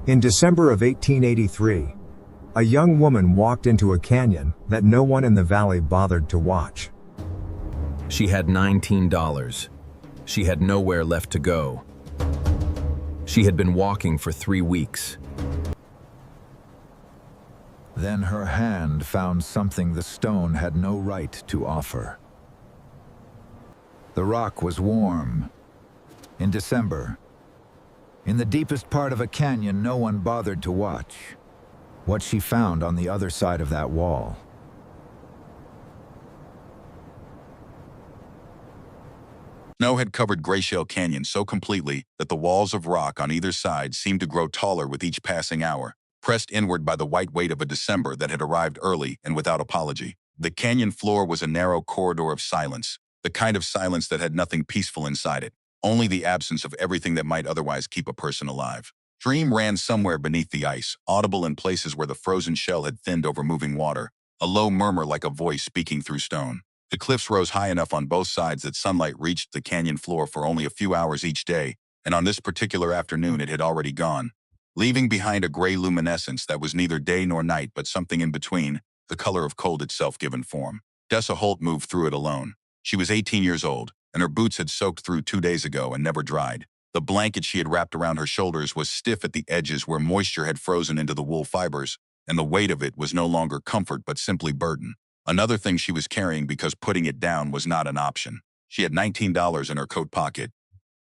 In December of 1883, a young woman walked into a canyon that no one in the valley bothered to watch. She had $19. She had nowhere left to go. She had been walking for 3 weeks. Then her hand found something the stone had no right to offer. The rock was warm. In December, in the deepest part of a canyon no one bothered to watch. What she found on the other side of that wall. Snow had covered Greyshale Canyon so completely that the walls of rock on either side seemed to grow taller with each passing hour, pressed inward by the white weight of a December that had arrived early and without apology. The canyon floor was a narrow corridor of silence, the kind of silence that had nothing peaceful inside it, only the absence of everything that might otherwise keep a person alive. Stream ran somewhere beneath the ice, audible in places where the frozen shell had thinned over moving water, a low murmur like a voice speaking through stone. The cliffs rose high enough on both sides that sunlight reached the canyon floor for only a few hours each day, and on this particular afternoon it had already gone, leaving behind a gray luminescence that was neither day nor night but something in between, the color of cold itself given form. Dessa Holt moved through it alone. She was 18 years old, and her boots had soaked through 2 days ago and never dried. The blanket she had wrapped around her shoulders was stiff at the edges where moisture had frozen into the wool fibers, and the weight of it was no longer comfort but simply burden. Another thing she was carrying because putting it down was not an option. She had $19 in her coat pocket,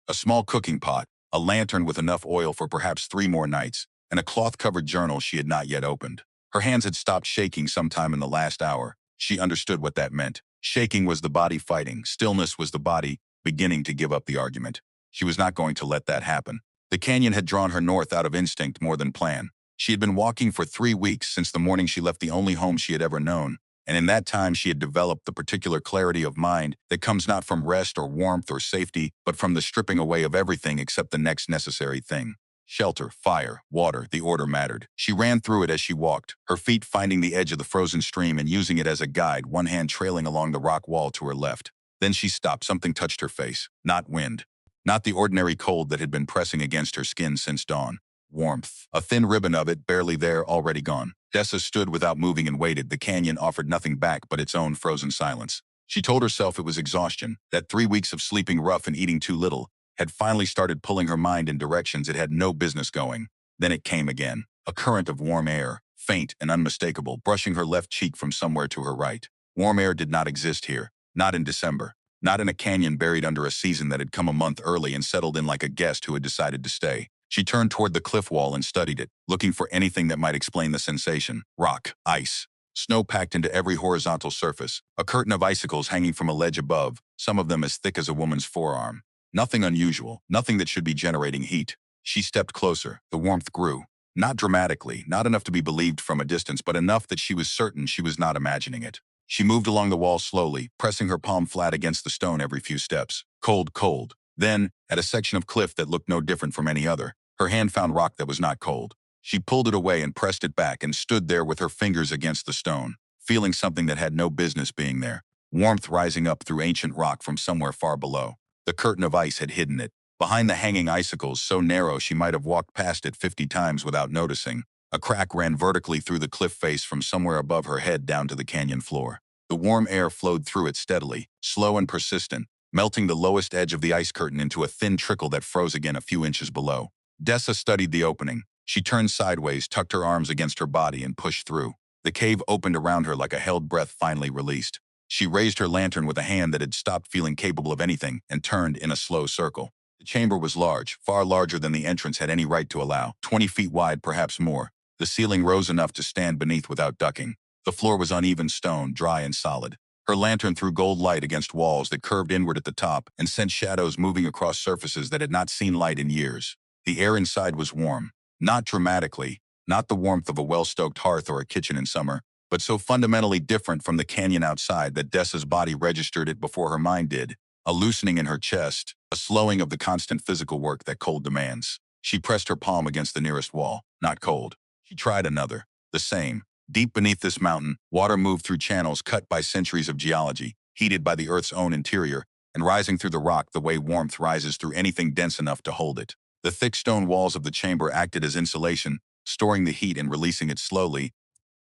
a small cooking pot, a lantern with enough oil for perhaps 3 more nights, and a cloth-covered journal she had not yet opened. Her hands had stopped shaking sometime in the last hour. She understood what that meant. Shaking was the body fighting. Stillness was the body beginning to give up the argument. She was not going to let that happen. The canyon had drawn her north out of instinct more than plan. She had been walking for 3 weeks since the morning she left the only home she had ever known, and in that time she had developed the particular clarity of mind that comes not from rest or warmth or safety, but from the stripping away of everything except the next necessary thing. Shelter, fire, water, the order mattered. She ran through it as she walked, her feet finding the edge of the frozen stream and using it as a guide, one hand trailing along the rock wall to her left. Then she stopped. Something touched her face. Not wind. Not the ordinary cold that had been pressing against her skin since dawn. Warmth. A thin ribbon of it, barely there, already gone. Dessa stood without moving and waited. The canyon offered nothing back but its own frozen silence. She told herself it was exhaustion, that 3 weeks of sleeping rough and eating too little had finally started pulling her mind in directions it had no business going. Then it came again. A current of warm air, faint and unmistakable, brushing her left cheek from somewhere to her right. Warm air did not exist here. Not in December. Not in a canyon buried under a season that had come a month early and settled in like a guest who had decided to stay. She turned toward the cliff wall and studied it, looking for anything that might explain the sensation. Rock, ice, snow packed into every horizontal surface, a curtain of icicles hanging from a ledge above, some of them as thick as a woman's forearm. Nothing unusual, nothing that should be generating heat. She stepped closer. The warmth grew. Not dramatically, not enough to be believed from a distance, but enough that she was certain she was not imagining it. She moved along the wall slowly, pressing her palm flat against the stone every few steps. Cold, cold. Then, at a section of cliff that looked no different from any other, her hand found rock that was not cold. She pulled it away and pressed it back and stood there with her fingers against the stone, feeling something that had no business being there. Warmth rising up through ancient rock from somewhere far below. The curtain of ice had hidden it. Behind the hanging icicles, so narrow she might have walked past it 50 times without noticing, a crack ran vertically through the cliff face from somewhere above her head down to the canyon floor. The warm air flowed through it steadily, slow and persistent, melting the lowest edge of the ice curtain into a thin trickle that froze again a few inches below. Dessa studied the opening. She turned sideways, tucked her arms against her body, and pushed through. The cave opened around her like a held breath finally released. She raised her lantern with a hand that had stopped feeling capable of anything and turned in a slow circle. The chamber was large, far larger than the entrance had any right to allow, 20 feet wide, perhaps more. The ceiling rose enough to stand beneath without ducking. The floor was uneven stone, dry and solid. Her lantern threw gold light against walls that curved inward at the top and sent shadows moving across surfaces that had not seen light in years. The air inside was warm. Not dramatically, not the warmth of a well-stoked hearth or a kitchen in summer, but so fundamentally different from the canyon outside that Dessa's body registered it before her mind did. A loosening in her chest, a slowing of the constant physical work that cold demands. She pressed her palm against the nearest wall. Not cold. She tried another. The same. Deep beneath this mountain, water moved through channels cut by centuries of geology, heated by the Earth's own interior, and rising through the rock the way warmth rises through anything dense enough to hold it. The thick stone walls of the chamber acted as insulation, storing the heat and releasing it slowly,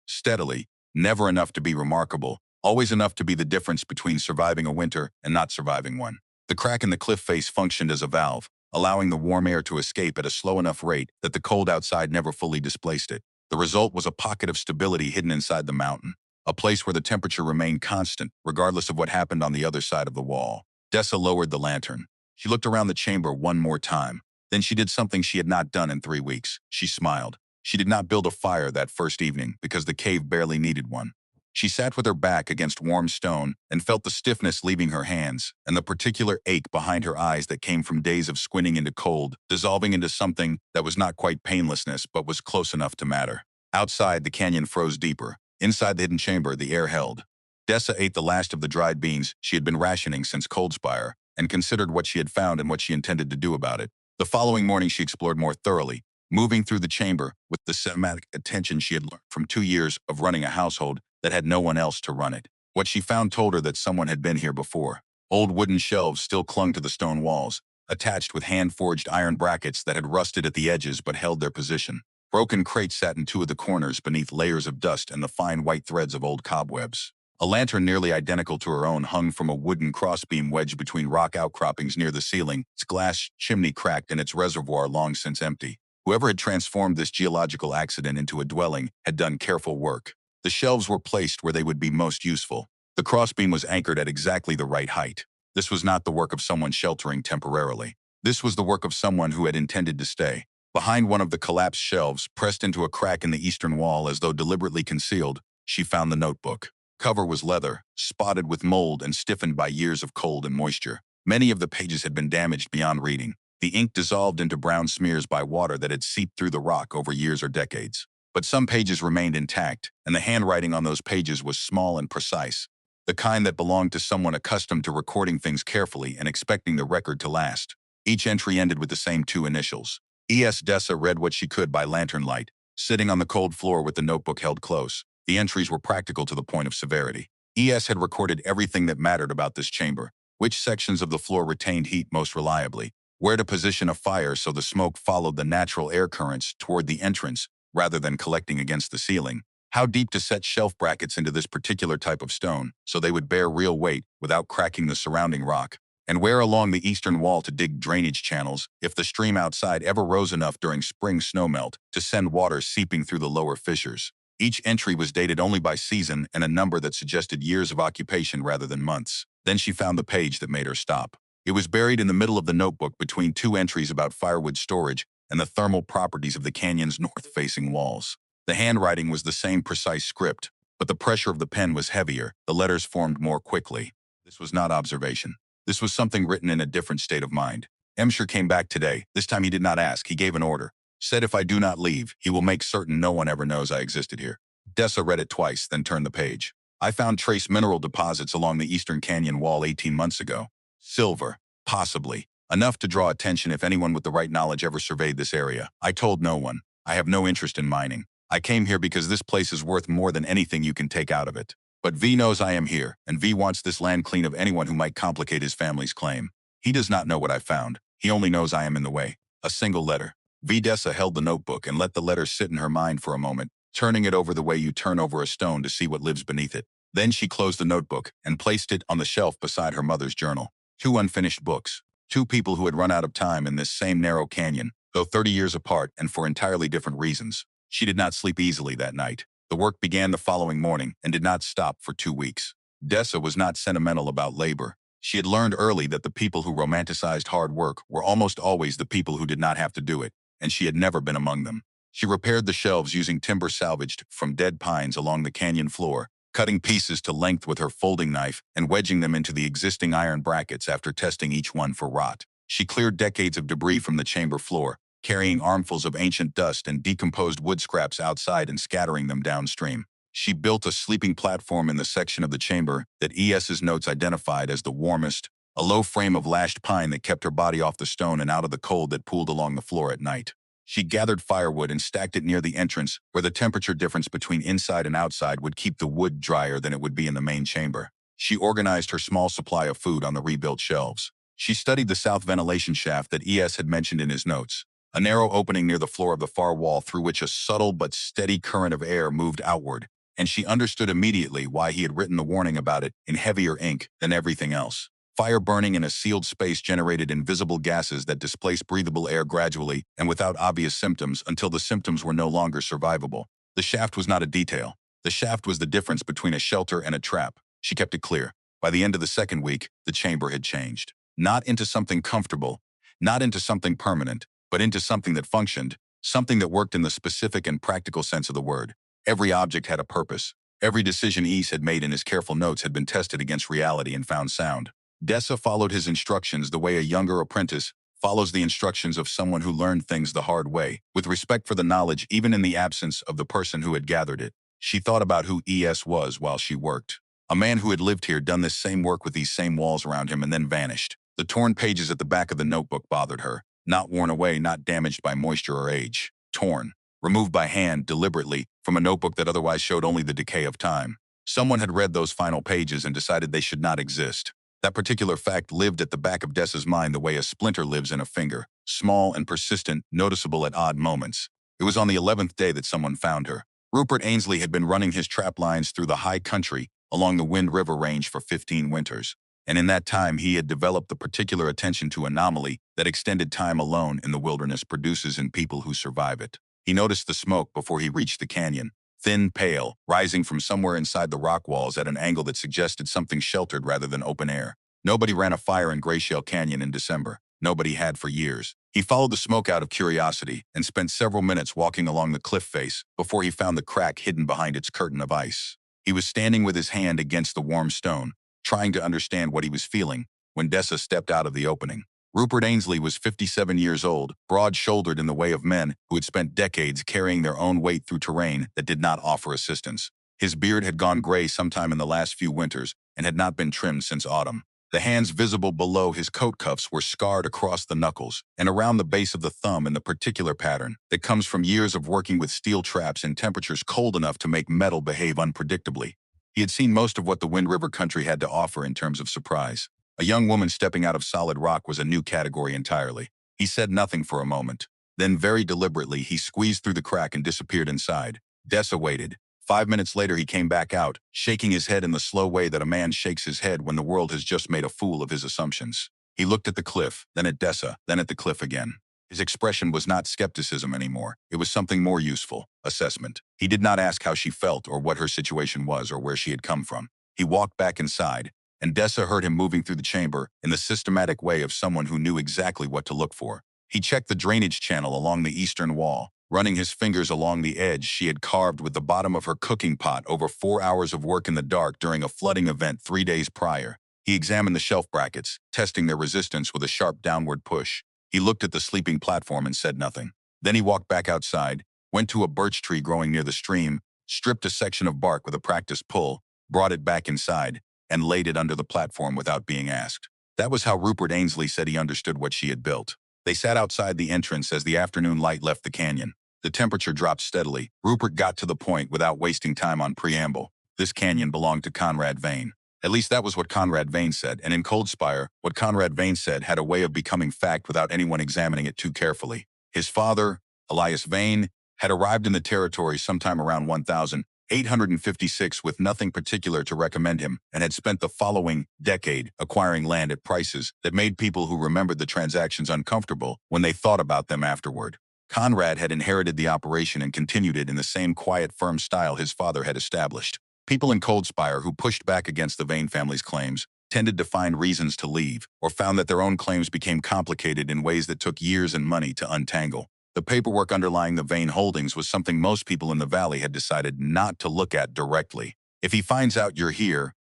steadily, never enough to be remarkable, always enough to be the difference between surviving a winter and not surviving one. The crack in the cliff face functioned as a valve, allowing the warm air to escape at a slow enough rate that the cold outside never fully displaced it. The result was a pocket of stability hidden inside the mountain, a place where the temperature remained constant, regardless of what happened on the other side of the wall. Dessa lowered the lantern. She looked around the chamber one more time. Then she did something she had not done in 3 weeks. She smiled. She did not build a fire that first evening because the cave barely needed one. She sat with her back against warm stone and felt the stiffness leaving her hands and the particular ache behind her eyes that came from days of squinting into cold, dissolving into something that was not quite painlessness but was close enough to matter. Outside, the canyon froze deeper. Inside the hidden chamber, the air held. Dessa ate the last of the dried beans she had been rationing since Coldspire and considered what she had found and what she intended to do about it. The following morning, she explored more thoroughly, moving through the chamber with the systematic attention she had learned from 2 years of running a household that had no one else to run it. What she found told her that someone had been here before. Old wooden shelves still clung to the stone walls, attached with hand-forged iron brackets that had rusted at the edges but held their position. Broken crates sat in 2 of the corners beneath layers of dust and the fine white threads of old cobwebs. A lantern nearly identical to her own hung from a wooden crossbeam wedged between rock outcroppings near the ceiling, its glass chimney cracked and its reservoir long since empty. Whoever had transformed this geological accident into a dwelling had done careful work. The shelves were placed where they would be most useful. The crossbeam was anchored at exactly the right height. This was not the work of someone sheltering temporarily. This was the work of someone who had intended to stay. Behind one of the collapsed shelves, pressed into a crack in the eastern wall as though deliberately concealed, she found the notebook. Cover was leather, spotted with mold and stiffened by years of cold and moisture. Many of the pages had been damaged beyond reading. The ink dissolved into brown smears by water that had seeped through the rock over years or decades. But some pages remained intact, and the handwriting on those pages was small and precise, the kind that belonged to someone accustomed to recording things carefully and expecting the record to last. Each entry ended with the same 2 initials. E.S. Dessa read what she could by lantern light, sitting on the cold floor with the notebook held close. The entries were practical to the point of severity. E.S. had recorded everything that mattered about this chamber, which sections of the floor retained heat most reliably, where to position a fire so the smoke followed the natural air currents toward the entrance rather than collecting against the ceiling, how deep to set shelf brackets into this particular type of stone so they would bear real weight without cracking the surrounding rock, and where along the eastern wall to dig drainage channels if the stream outside ever rose enough during spring snowmelt to send water seeping through the lower fissures. Each entry was dated only by season and a number that suggested years of occupation rather than months. Then she found the page that made her stop. It was buried in the middle of the notebook between 2 entries about firewood storage and the thermal properties of the canyon's north-facing walls. The handwriting was the same precise script, but the pressure of the pen was heavier, the letters formed more quickly. This was not observation. This was something written in a different state of mind. Emsher came back today. This time he did not ask, he gave an order. Said if I do not leave, he will make certain no one ever knows I existed here. Dessa read it twice, then turned the page. I found trace mineral deposits along the eastern canyon wall 18 months ago. Silver, possibly. Enough to draw attention if anyone with the right knowledge ever surveyed this area. I told no one. I have no interest in mining. I came here because this place is worth more than anything you can take out of it. But V knows I am here, and V wants this land clean of anyone who might complicate his family's claim. He does not know what I found. He only knows I am in the way. A single letter. V. Dessa held the notebook and let the letter sit in her mind for a moment, turning it over the way you turn over a stone to see what lives beneath it. Then she closed the notebook and placed it on the shelf beside her mother's journal. 2 unfinished books. 2 people who had run out of time in this same narrow canyon, though 30 years apart and for entirely different reasons. She did not sleep easily that night. The work began the following morning and did not stop for 2 weeks. Dessa was not sentimental about labor. She had learned early that the people who romanticized hard work were almost always the people who did not have to do it, and she had never been among them. She repaired the shelves using timber salvaged from dead pines along the canyon floor, cutting pieces to length with her folding knife and wedging them into the existing iron brackets after testing each one for rot. She cleared decades of debris from the chamber floor, carrying armfuls of ancient dust and decomposed wood scraps outside and scattering them downstream. She built a sleeping platform in the section of the chamber that E.S.'s notes identified as the warmest, a low frame of lashed pine that kept her body off the stone and out of the cold that pooled along the floor at night. She gathered firewood and stacked it near the entrance, where the temperature difference between inside and outside would keep the wood drier than it would be in the main chamber. She organized her small supply of food on the rebuilt shelves. She studied the south ventilation shaft that E.S. had mentioned in his notes. A narrow opening near the floor of the far wall through which a subtle but steady current of air moved outward, and she understood immediately why he had written the warning about it in heavier ink than everything else. Fire burning in a sealed space generated invisible gases that displaced breathable air gradually and without obvious symptoms until the symptoms were no longer survivable. The shaft was not a detail. The shaft was the difference between a shelter and a trap. She kept it clear. By the end of the second week, the chamber had changed. Not into something comfortable, not into something permanent, but into something that functioned, something that worked in the specific and practical sense of the word. Every object had a purpose. Every decision East had made in his careful notes had been tested against reality and found sound. Dessa followed his instructions the way a younger apprentice follows the instructions of someone who learned things the hard way, with respect for the knowledge even in the absence of the person who had gathered it. She thought about who ES was while she worked. A man who had lived here, done this same work with these same walls around him, and then vanished. The torn pages at the back of the notebook bothered her. Not worn away, not damaged by moisture or age. Torn. Removed by hand, deliberately, from a notebook that otherwise showed only the decay of time. Someone had read those final pages and decided they should not exist. That particular fact lived at the back of Dessa's mind the way a splinter lives in a finger, small and persistent, noticeable at odd moments. It was on the 11th day that someone found her. Rupert Ainsley had been running his trap lines through the high country along the Wind River Range for 15 winters, and in that time he had developed the particular attention to anomaly that extended time alone in the wilderness produces in people who survive it. He noticed the smoke before he reached the canyon. Thin, pale, rising from somewhere inside the rock walls at an angle that suggested something sheltered rather than open air. Nobody ran a fire in Greyshale Canyon in December. Nobody had for years. He followed the smoke out of curiosity and spent several minutes walking along the cliff face before he found the crack hidden behind its curtain of ice. He was standing with his hand against the warm stone, trying to understand what he was feeling, when Dessa stepped out of the opening. Rupert Ainsley was 57 years old, broad-shouldered in the way of men who had spent decades carrying their own weight through terrain that did not offer assistance. His beard had gone gray sometime in the last few winters and had not been trimmed since autumn. The hands visible below his coat cuffs were scarred across the knuckles and around the base of the thumb in the particular pattern that comes from years of working with steel traps in temperatures cold enough to make metal behave unpredictably. He had seen most of what the Wind River country had to offer in terms of surprise. A young woman stepping out of solid rock was a new category entirely. He said nothing for a moment. Then very deliberately, he squeezed through the crack and disappeared inside. Dessa waited. 5 minutes later, he came back out, shaking his head in the slow way that a man shakes his head when the world has just made a fool of his assumptions. He looked at the cliff, then at Dessa, then at the cliff again. His expression was not skepticism anymore. It was something more useful, assessment. He did not ask how she felt or what her situation was or where she had come from. He walked back inside, and Dessa heard him moving through the chamber in the systematic way of someone who knew exactly what to look for. He checked the drainage channel along the eastern wall, running his fingers along the edge she had carved with the bottom of her cooking pot over 4 hours of work in the dark during a flooding event 3 days prior. He examined the shelf brackets, testing their resistance with a sharp downward push. He looked at the sleeping platform and said nothing. Then he walked back outside, went to a birch tree growing near the stream, stripped a section of bark with a practiced pull, brought it back inside, and laid it under the platform without being asked. That was how Rupert Ainsley said he understood what she had built. They sat outside the entrance as the afternoon light left the canyon. The temperature dropped steadily. Rupert got to the point without wasting time on preamble. This canyon belonged to Conrad Vane. At least that was what Conrad Vane said, and in Coldspire, what Conrad Vane said had a way of becoming fact without anyone examining it too carefully. His father, Elias Vane, had arrived in the territory sometime around 1856 with nothing particular to recommend him, and had spent the following decade acquiring land at prices that made people who remembered the transactions uncomfortable when they thought about them afterward. Conrad had inherited the operation and continued it in the same quiet, firm style his father had established. People in Coldspire who pushed back against the Vane family's claims tended to find reasons to leave, or found that their own claims became complicated in ways that took years and money to untangle. The paperwork underlying the Vane holdings was something most people in the valley had decided not to look at directly. If he finds out you're here,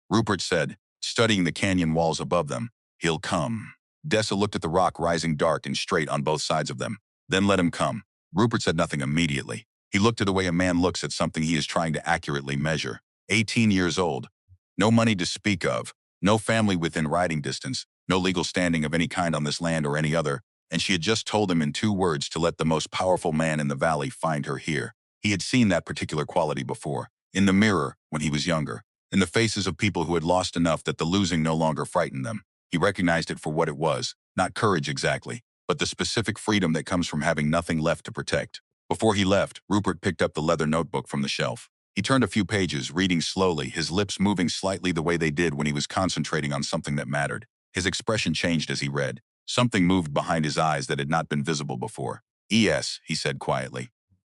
Rupert said, studying the canyon walls above them, he'll come. Dessa looked at the rock rising dark and straight on both sides of them. Then let him come. Rupert said nothing immediately. He looked at the way a man looks at something he is trying to accurately measure. 18 years old. No money to speak of. No family within riding distance. No legal standing of any kind on this land or any other. And she had just told him in 2 words to let the most powerful man in the valley find her here. He had seen that particular quality before. In the mirror, when he was younger. In the faces of people who had lost enough that the losing no longer frightened them. He recognized it for what it was. Not courage exactly. but the specific freedom that comes from having nothing left to protect. Before he left, Rupert picked up the leather notebook from the shelf. He turned a few pages, reading slowly, his lips moving slightly the way they did when he was concentrating on something that mattered. His expression changed as he read. Something moved behind his eyes that had not been visible before. "Yes," he said quietly.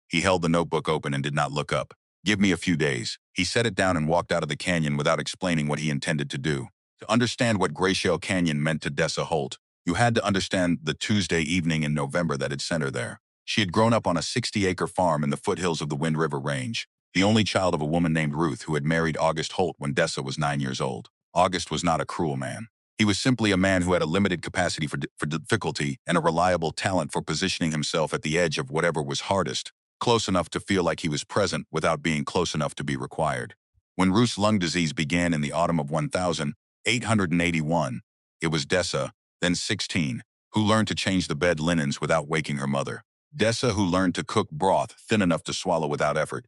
He held the notebook open and did not look up. "Give me a few days." He set it down and walked out of the canyon without explaining what he intended to do. To understand what Greyshale Canyon meant to Dessa Holt, you had to understand the Tuesday evening in November that had sent her there. She had grown up on a 60-acre farm in the foothills of the Wind River Range, the only child of a woman named Ruth who had married August Holt when Dessa was 9 years old. August was not a cruel man. He was simply a man who had a limited capacity for difficulty and a reliable talent for positioning himself at the edge of whatever was hardest, close enough to feel like he was present without being close enough to be required. When Ruth's lung disease began in the autumn of 1881, it was Dessa, then 16, who learned to change the bed linens without waking her mother. Dessa who learned to cook broth thin enough to swallow without effort.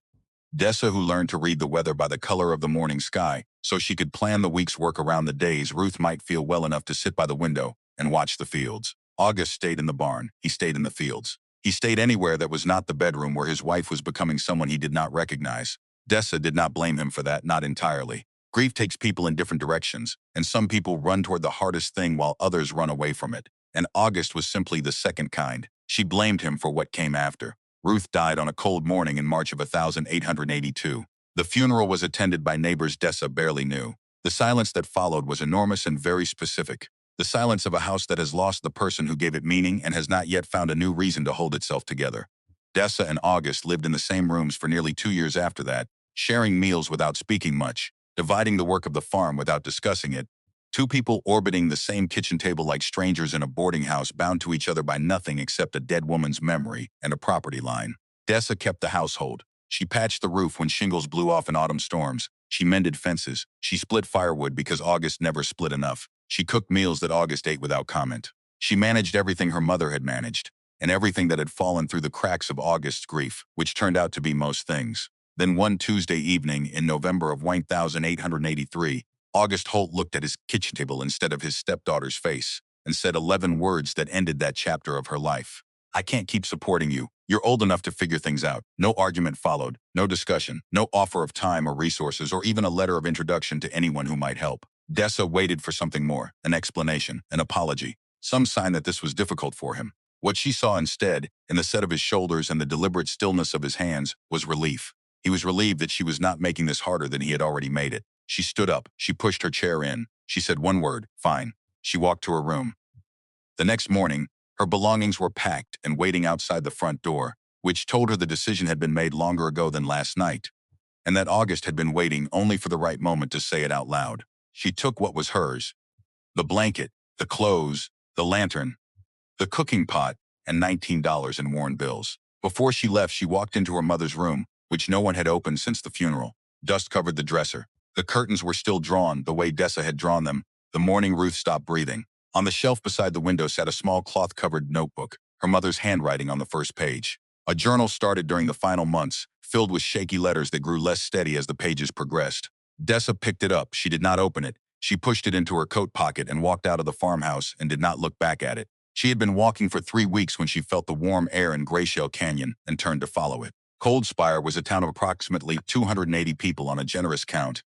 Dessa who learned to read the weather by the color of the morning sky so she could plan the week's work around the days Ruth might feel well enough to sit by the window and watch the fields. August stayed in the barn. He stayed in the fields. He stayed anywhere that was not the bedroom where his wife was becoming someone he did not recognize. Dessa did not blame him for that, not entirely. Grief takes people in different directions, and some people run toward the hardest thing while others run away from it. And August was simply the second kind. She blamed him for what came after. Ruth died on a cold morning in March of 1882. The funeral was attended by neighbors Dessa barely knew. The silence that followed was enormous and very specific. The silence of a house that has lost the person who gave it meaning and has not yet found a new reason to hold itself together. Dessa and August lived in the same rooms for nearly 2 years after that, sharing meals without speaking much, dividing the work of the farm without discussing it. Two people orbiting the same kitchen table like strangers in a boarding house, bound to each other by nothing except a dead woman's memory and a property line. Dessa kept the household. She patched the roof when shingles blew off in autumn storms. She mended fences. She split firewood because August never split enough. She cooked meals that August ate without comment. She managed everything her mother had managed, and everything that had fallen through the cracks of August's grief, which turned out to be most things. Then one Tuesday evening in November of 1883, August Holt looked at his kitchen table instead of his stepdaughter's face and said 11 words that ended that chapter of her life. "I can't keep supporting you. You're old enough to figure things out." No argument followed, no discussion, no offer of time or resources, or even a letter of introduction to anyone who might help. Dessa waited for something more, an explanation, an apology, some sign that this was difficult for him. What she saw instead, in the set of his shoulders and the deliberate stillness of his hands, was relief. He was relieved that she was not making this harder than he had already made it. She stood up. She pushed her chair in. She said one word, "Fine." She walked to her room. The next morning, her belongings were packed and waiting outside the front door, which told her the decision had been made longer ago than last night, and that August had been waiting only for the right moment to say it out loud. She took what was hers: the blanket, the clothes, the lantern, the cooking pot, and $19 in worn bills. Before she left, she walked into her mother's room, which no one had opened since the funeral. Dust covered the dresser. The curtains were still drawn the way Dessa had drawn them. The morning Ruth stopped breathing. On the shelf beside the window sat a small cloth-covered notebook, her mother's handwriting on the first page. A journal started during the final months, filled with shaky letters that grew less steady as the pages progressed. Dessa picked it up. She did not open it. She pushed it into her coat pocket and walked out of the farmhouse and did not look back at it. She had been walking for 3 weeks when she felt the warm air in Greyshale Canyon and turned to follow it. Coldspire was a town of approximately 280 people on a generous count,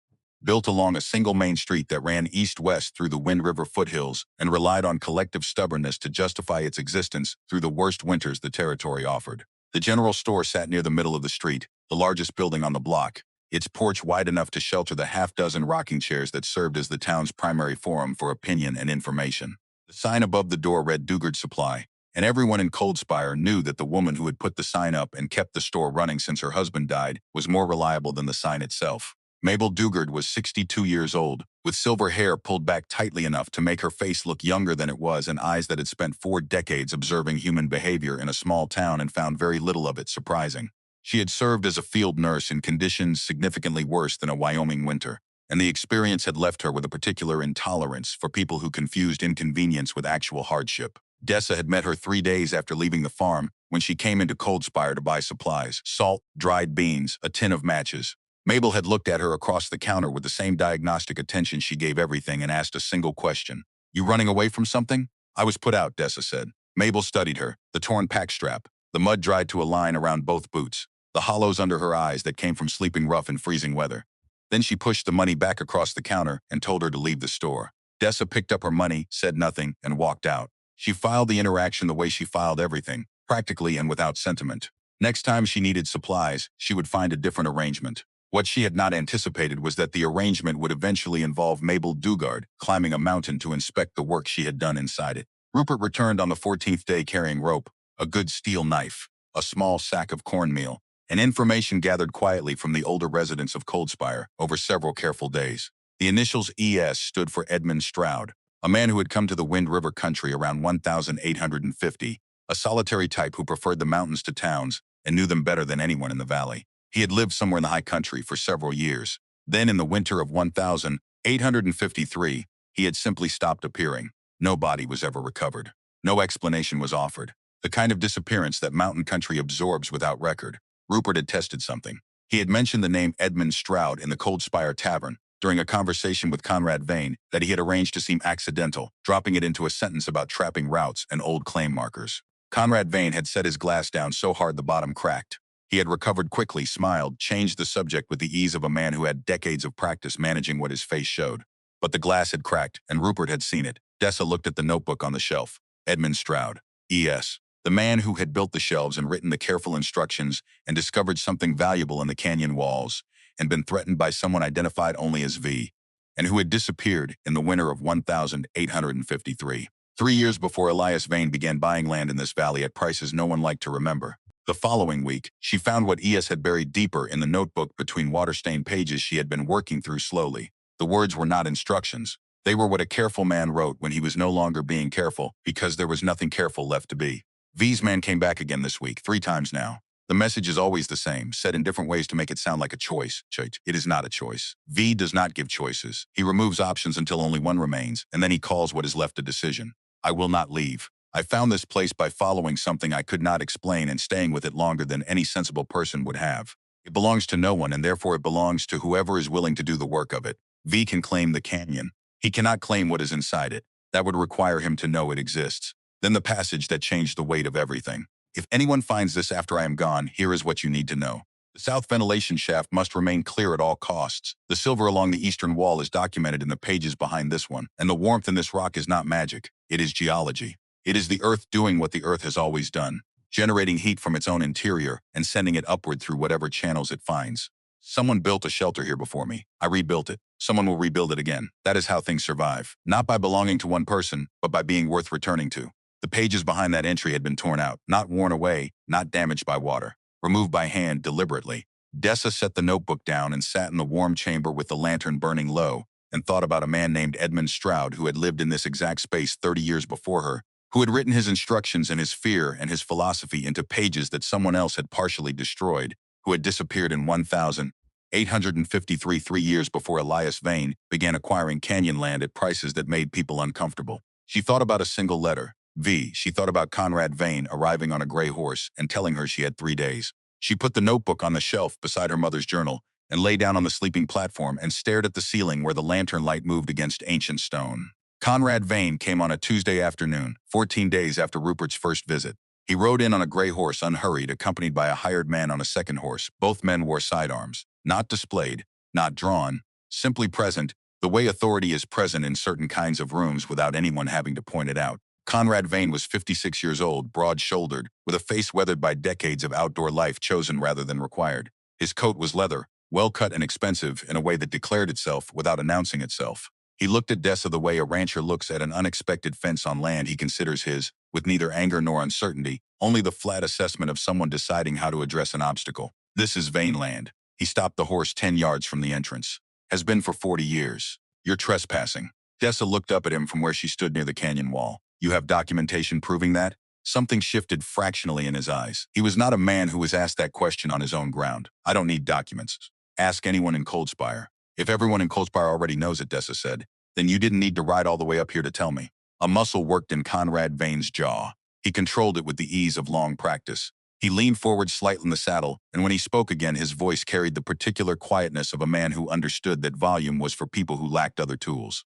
built along a single main street that ran east-west through the Wind River foothills and relied on collective stubbornness to justify its existence through the worst winters the territory offered. The general store sat near the middle of the street, the largest building on the block, its porch wide enough to shelter the half-dozen rocking chairs that served as the town's primary forum for opinion and information. The sign above the door read Dugard Supply, and everyone in Coldspire knew that the woman who had put the sign up and kept the store running since her husband died was more reliable than the sign itself. Mabel Dugard was 62 years old, with silver hair pulled back tightly enough to make her face look younger than it was and eyes that had spent 4 decades observing human behavior in a small town and found very little of it surprising. She had served as a field nurse in conditions significantly worse than a Wyoming winter, and the experience had left her with a particular intolerance for people who confused inconvenience with actual hardship. Dessa had met her 3 days after leaving the farm when she came into Coldspire to buy supplies: salt, dried beans, a tin of matches. Mabel had looked at her across the counter with the same diagnostic attention she gave everything and asked a single question. "You running away from something?" "I was put out," Dessa said. Mabel studied her, the torn pack strap, the mud dried to a line around both boots, the hollows under her eyes that came from sleeping rough in freezing weather. Then she pushed the money back across the counter and told her to leave the store. Dessa picked up her money, said nothing, and walked out. She filed the interaction the way she filed everything, practically and without sentiment. Next time she needed supplies, she would find a different arrangement. What she had not anticipated was that the arrangement would eventually involve Mabel Dugard climbing a mountain to inspect the work she had done inside it. Rupert returned on the 14th day carrying rope, a good steel knife, a small sack of cornmeal, and information gathered quietly from the older residents of Coldspire over several careful days. The initials ES stood for Edmund Stroud, a man who had come to the Wind River country around 1850, a solitary type who preferred the mountains to towns and knew them better than anyone in the valley. He had lived somewhere in the high country for several years. Then in the winter of 1853, he had simply stopped appearing. No body was ever recovered. No explanation was offered. The kind of disappearance that mountain country absorbs without record. Rupert had tested something. He had mentioned the name Edmund Stroud in the Coldspire Tavern during a conversation with Conrad Vane that he had arranged to seem accidental, dropping it into a sentence about trapping routes and old claim markers. Conrad Vane had set his glass down so hard the bottom cracked. He had recovered quickly, smiled, changed the subject with the ease of a man who had decades of practice managing what his face showed. But the glass had cracked, and Rupert had seen it. Dessa looked at the notebook on the shelf. Edmund Stroud, E.S., the man who had built the shelves and written the careful instructions and discovered something valuable in the canyon walls, and been threatened by someone identified only as V, and who had disappeared in the winter of 1853. 3 years before Elias Vane began buying land in this valley at prices no one liked to remember. The following week, she found what E.S. had buried deeper in the notebook between water-stained pages she had been working through slowly. The words were not instructions. They were what a careful man wrote when he was no longer being careful because there was nothing careful left to be. V's man came back again this week, 3 times now. The message is always the same, said in different ways to make it sound like a choice. It is not a choice. V does not give choices. He removes options until only one remains, and then he calls what is left a decision. I will not leave. I found this place by following something I could not explain and staying with it longer than any sensible person would have. It belongs to no one, and therefore it belongs to whoever is willing to do the work of it. V can claim the canyon. He cannot claim what is inside it. That would require him to know it exists. Then the passage that changed the weight of everything. If anyone finds this after I am gone, here is what you need to know. The south ventilation shaft must remain clear at all costs. The silver along the eastern wall is documented in the pages behind this one, and the warmth in this rock is not magic. It is geology. It is the earth doing what the earth has always done, generating heat from its own interior and sending it upward through whatever channels it finds. Someone built a shelter here before me. I rebuilt it. Someone will rebuild it again. That is how things survive. Not by belonging to one person, but by being worth returning to. The pages behind that entry had been torn out, not worn away, not damaged by water. Removed by hand deliberately. Dessa set the notebook down and sat in the warm chamber with the lantern burning low, and thought about a man named Edmund Stroud who had lived in this exact space 30 years before her, who had written his instructions and his fear and his philosophy into pages that someone else had partially destroyed, who had disappeared in 1853, 3 years before Elias Vane began acquiring canyon land at prices that made people uncomfortable. She thought about a single letter. V. She thought about Conrad Vane arriving on a gray horse and telling her she had 3 days. She put the notebook on the shelf beside her mother's journal and lay down on the sleeping platform and stared at the ceiling where the lantern light moved against ancient stone. Conrad Vane came on a Tuesday afternoon, 14 days after Rupert's first visit. He rode in on a gray horse unhurried, accompanied by a hired man on a second horse. Both men wore sidearms, not displayed, not drawn, simply present, the way authority is present in certain kinds of rooms without anyone having to point it out. Conrad Vane was 56 years old, broad-shouldered, with a face weathered by decades of outdoor life chosen rather than required. His coat was leather, well-cut and expensive in a way that declared itself without announcing itself. He looked at Dessa the way a rancher looks at an unexpected fence on land he considers his, with neither anger nor uncertainty, only the flat assessment of someone deciding how to address an obstacle. This is Vane land. He stopped the horse 10 yards from the entrance. Has been for 40 years. You're trespassing. Dessa looked up at him from where she stood near the canyon wall. You have documentation proving that? Something shifted fractionally in his eyes. He was not a man who was asked that question on his own ground. I don't need documents. Ask anyone in Coldspire. If everyone in Coldspire already knows it, Dessa said, then you didn't need to ride all the way up here to tell me. A muscle worked in Conrad Vane's jaw. He controlled it with the ease of long practice. He leaned forward slightly in the saddle, and when he spoke again, his voice carried the particular quietness of a man who understood that volume was for people who lacked other tools.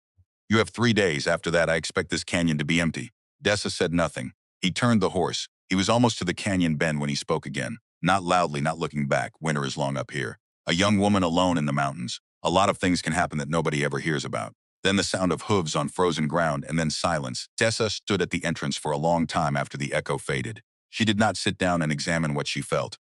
You have 3 days. After that, I expect this canyon to be empty. Dessa said nothing. He turned the horse. He was almost to the canyon bend when he spoke again. Not loudly, not looking back. Winter is long up here. A young woman alone in the mountains. A lot of things can happen that nobody ever hears about. Then the sound of hooves on frozen ground, and then silence. Dessa stood at the entrance for a long time after the echo faded. She did not sit down and examine what she felt.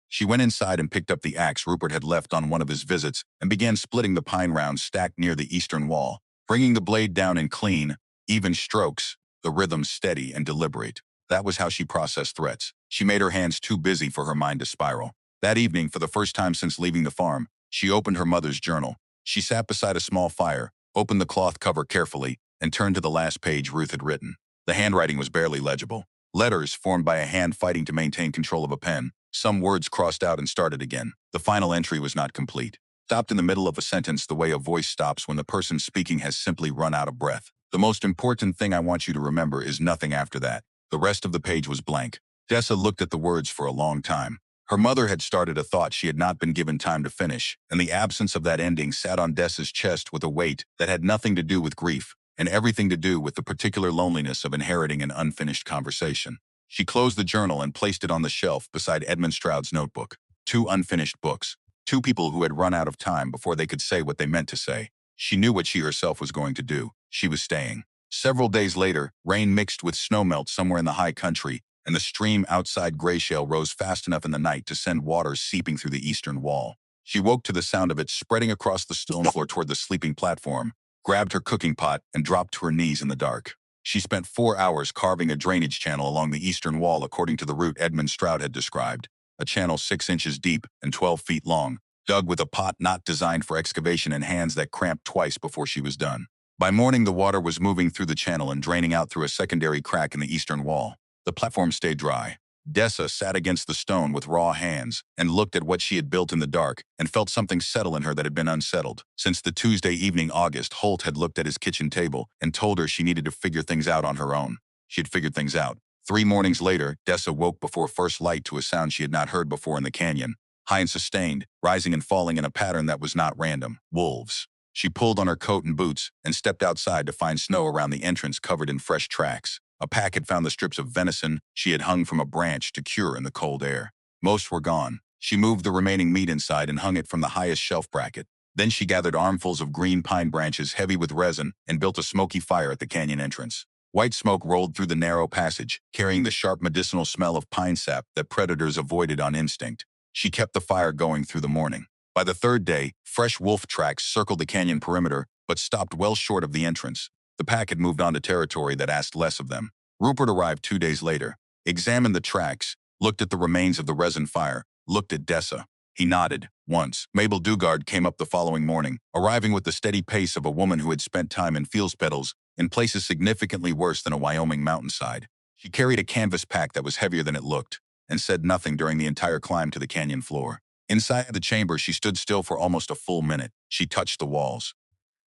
She went inside and picked up the axe Rupert had left on one of his visits and began splitting the pine rounds stacked near the eastern wall, bringing the blade down in clean, even strokes, the rhythm steady and deliberate. That was how she processed threats. She made her hands too busy for her mind to spiral. That evening, for the first time since leaving the farm, she opened her mother's journal. She sat beside a small fire, opened the cloth cover carefully, and turned to the last page Ruth had written. The handwriting was barely legible. Letters formed by a hand fighting to maintain control of a pen. Some words crossed out and started again. The final entry was not complete. Stopped in the middle of a sentence the way a voice stops when the person speaking has simply run out of breath. The most important thing I want you to remember is nothing after that. The rest of the page was blank. Dessa looked at the words for a long time. Her mother had started a thought she had not been given time to finish, and the absence of that ending sat on Dessa's chest with a weight that had nothing to do with grief, and everything to do with the particular loneliness of inheriting an unfinished conversation. She closed the journal and placed it on the shelf beside Edmund Stroud's notebook. 2 unfinished books. 2 people who had run out of time before they could say what they meant to say. She knew what she herself was going to do. She was staying. Several days later, rain mixed with snowmelt somewhere in the high country, and the stream outside Greyshale rose fast enough in the night to send water seeping through the eastern wall. She woke to the sound of it spreading across the stone floor toward the sleeping platform, grabbed her cooking pot, and dropped to her knees in the dark. She spent 4 hours carving a drainage channel along the eastern wall according to the route Edmund Stroud had described. A channel 6 inches deep and 12 feet long, dug with a pot not designed for excavation and hands that cramped twice before she was done. By morning, the water was moving through the channel and draining out through a secondary crack in the eastern wall. The platform stayed dry. Dessa sat against the stone with raw hands and looked at what she had built in the dark and felt something settle in her that had been unsettled. Since the Tuesday evening August, Holt had looked at his kitchen table and told her she needed to figure things out on her own. She had figured things out. 3 mornings later, Dessa woke before first light to a sound she had not heard before in the canyon. High and sustained, rising and falling in a pattern that was not random. Wolves. She pulled on her coat and boots and stepped outside to find snow around the entrance covered in fresh tracks. A pack had found the strips of venison she had hung from a branch to cure in the cold air. Most were gone. She moved the remaining meat inside and hung it from the highest shelf bracket. Then she gathered armfuls of green pine branches heavy with resin and built a smoky fire at the canyon entrance. White smoke rolled through the narrow passage, carrying the sharp medicinal smell of pine sap that predators avoided on instinct. She kept the fire going through the morning. By the 3rd day, fresh wolf tracks circled the canyon perimeter, but stopped well short of the entrance. The pack had moved on to territory that asked less of them. Rupert arrived 2 days later, examined the tracks, looked at the remains of the resin fire, looked at Dessa. He nodded. Once, Mabel Dugard came up the following morning, arriving with the steady pace of a woman who had spent time in fields pedals in places significantly worse than a Wyoming mountainside. She carried a canvas pack that was heavier than it looked, and said nothing during the entire climb to the canyon floor. Inside the chamber, she stood still for almost a full minute. She touched the walls.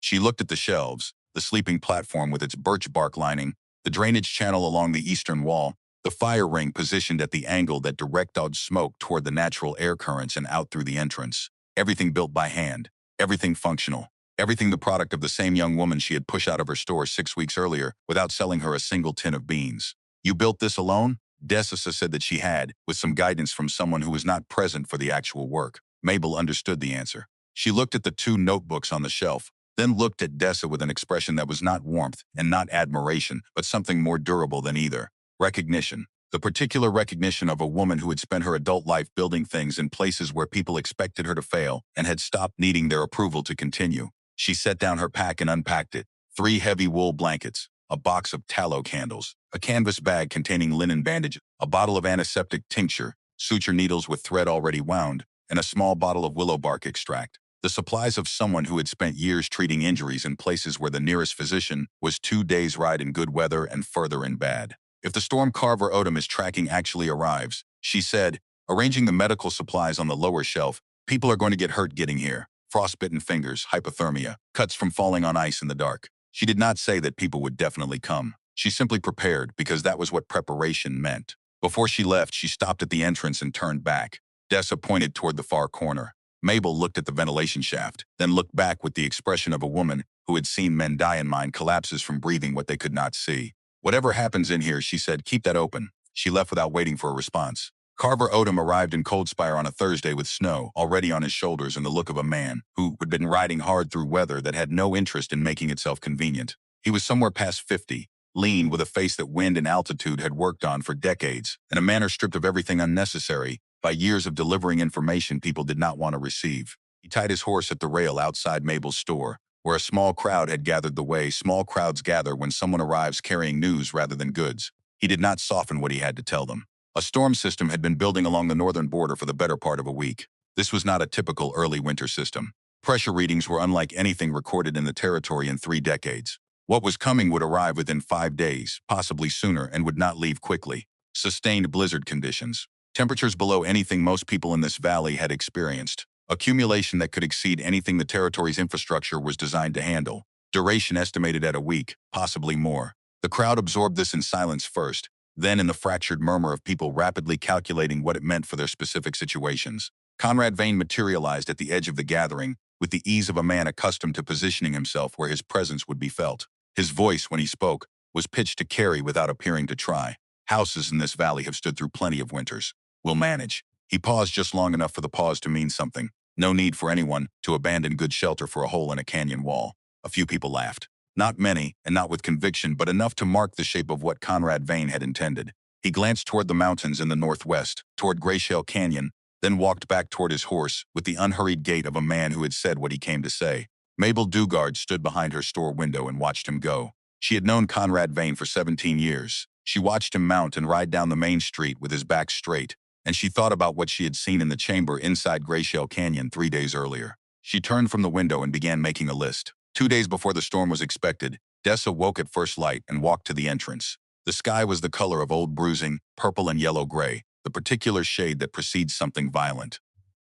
She looked at the shelves, the sleeping platform with its birch bark lining, the drainage channel along the eastern wall, the fire ring positioned at the angle that directed smoke toward the natural air currents and out through the entrance. Everything built by hand, everything functional, everything the product of the same young woman she had pushed out of her store 6 weeks earlier without selling her a single tin of beans. You built this alone? Dessa said that she had, with some guidance from someone who was not present for the actual work. Mabel understood the answer. She looked at the 2 notebooks on the shelf, then looked at Dessa with an expression that was not warmth and not admiration, but something more durable than either. Recognition. The particular recognition of a woman who had spent her adult life building things in places where people expected her to fail and had stopped needing their approval to continue. She set down her pack and unpacked it. 3 heavy wool blankets, a box of tallow candles, a canvas bag containing linen bandages, a bottle of antiseptic tincture, suture needles with thread already wound, and a small bottle of willow bark extract. The supplies of someone who had spent years treating injuries in places where the nearest physician was 2 days' ride in good weather and further in bad. If the storm Carver Odom tracking actually arrives, she said, arranging the medical supplies on the lower shelf, people are going to get hurt getting here. Frostbitten fingers, hypothermia, cuts from falling on ice in the dark. She did not say that people would definitely come. She simply prepared because that was what preparation meant. Before she left, she stopped at the entrance and turned back. Dessa pointed toward the far corner. Mabel looked at the ventilation shaft, then looked back with the expression of a woman who had seen men die in mine collapses from breathing what they could not see. "Whatever happens in here," she said, "keep that open." She left without waiting for a response. Carver Odom arrived in Coldspire on a Thursday with snow already on his shoulders and the look of a man who had been riding hard through weather that had no interest in making itself convenient. He was somewhere past 50, lean, with a face that wind and altitude had worked on for decades, and a manner stripped of everything unnecessary by years of delivering information people did not want to receive. He tied his horse at the rail outside Mabel's store, where a small crowd had gathered the way small crowds gather when someone arrives carrying news rather than goods. He did not soften what he had to tell them. A storm system had been building along the northern border for the better part of a week. This was not a typical early winter system. Pressure readings were unlike anything recorded in the territory in 3 decades. What was coming would arrive within 5 days, possibly sooner, and would not leave quickly. Sustained blizzard conditions. Temperatures below anything most people in this valley had experienced. Accumulation that could exceed anything the territory's infrastructure was designed to handle. Duration estimated at a week, possibly more. The crowd absorbed this in silence first, then in the fractured murmur of people rapidly calculating what it meant for their specific situations. Conrad Vane materialized at the edge of the gathering with the ease of a man accustomed to positioning himself where his presence would be felt. His voice, when he spoke, was pitched to carry without appearing to try. Houses in this valley have stood through plenty of winters. We'll manage. He paused just long enough for the pause to mean something. No need for anyone to abandon good shelter for a hole in a canyon wall. A few people laughed. Not many, and not with conviction, but enough to mark the shape of what Conrad Vane had intended. He glanced toward the mountains in the northwest, toward Greyshale Canyon, then walked back toward his horse with the unhurried gait of a man who had said what he came to say. Mabel Dugard stood behind her store window and watched him go. She had known Conrad Vane for 17 years. She watched him mount and ride down the main street with his back straight, and she thought about what she had seen in the chamber inside Greyshale Canyon 3 days earlier. She turned from the window and began making a list. 2 days before the storm was expected, Dessa woke at first light and walked to the entrance. The sky was the color of old bruising, purple and yellow-gray, the particular shade that precedes something violent.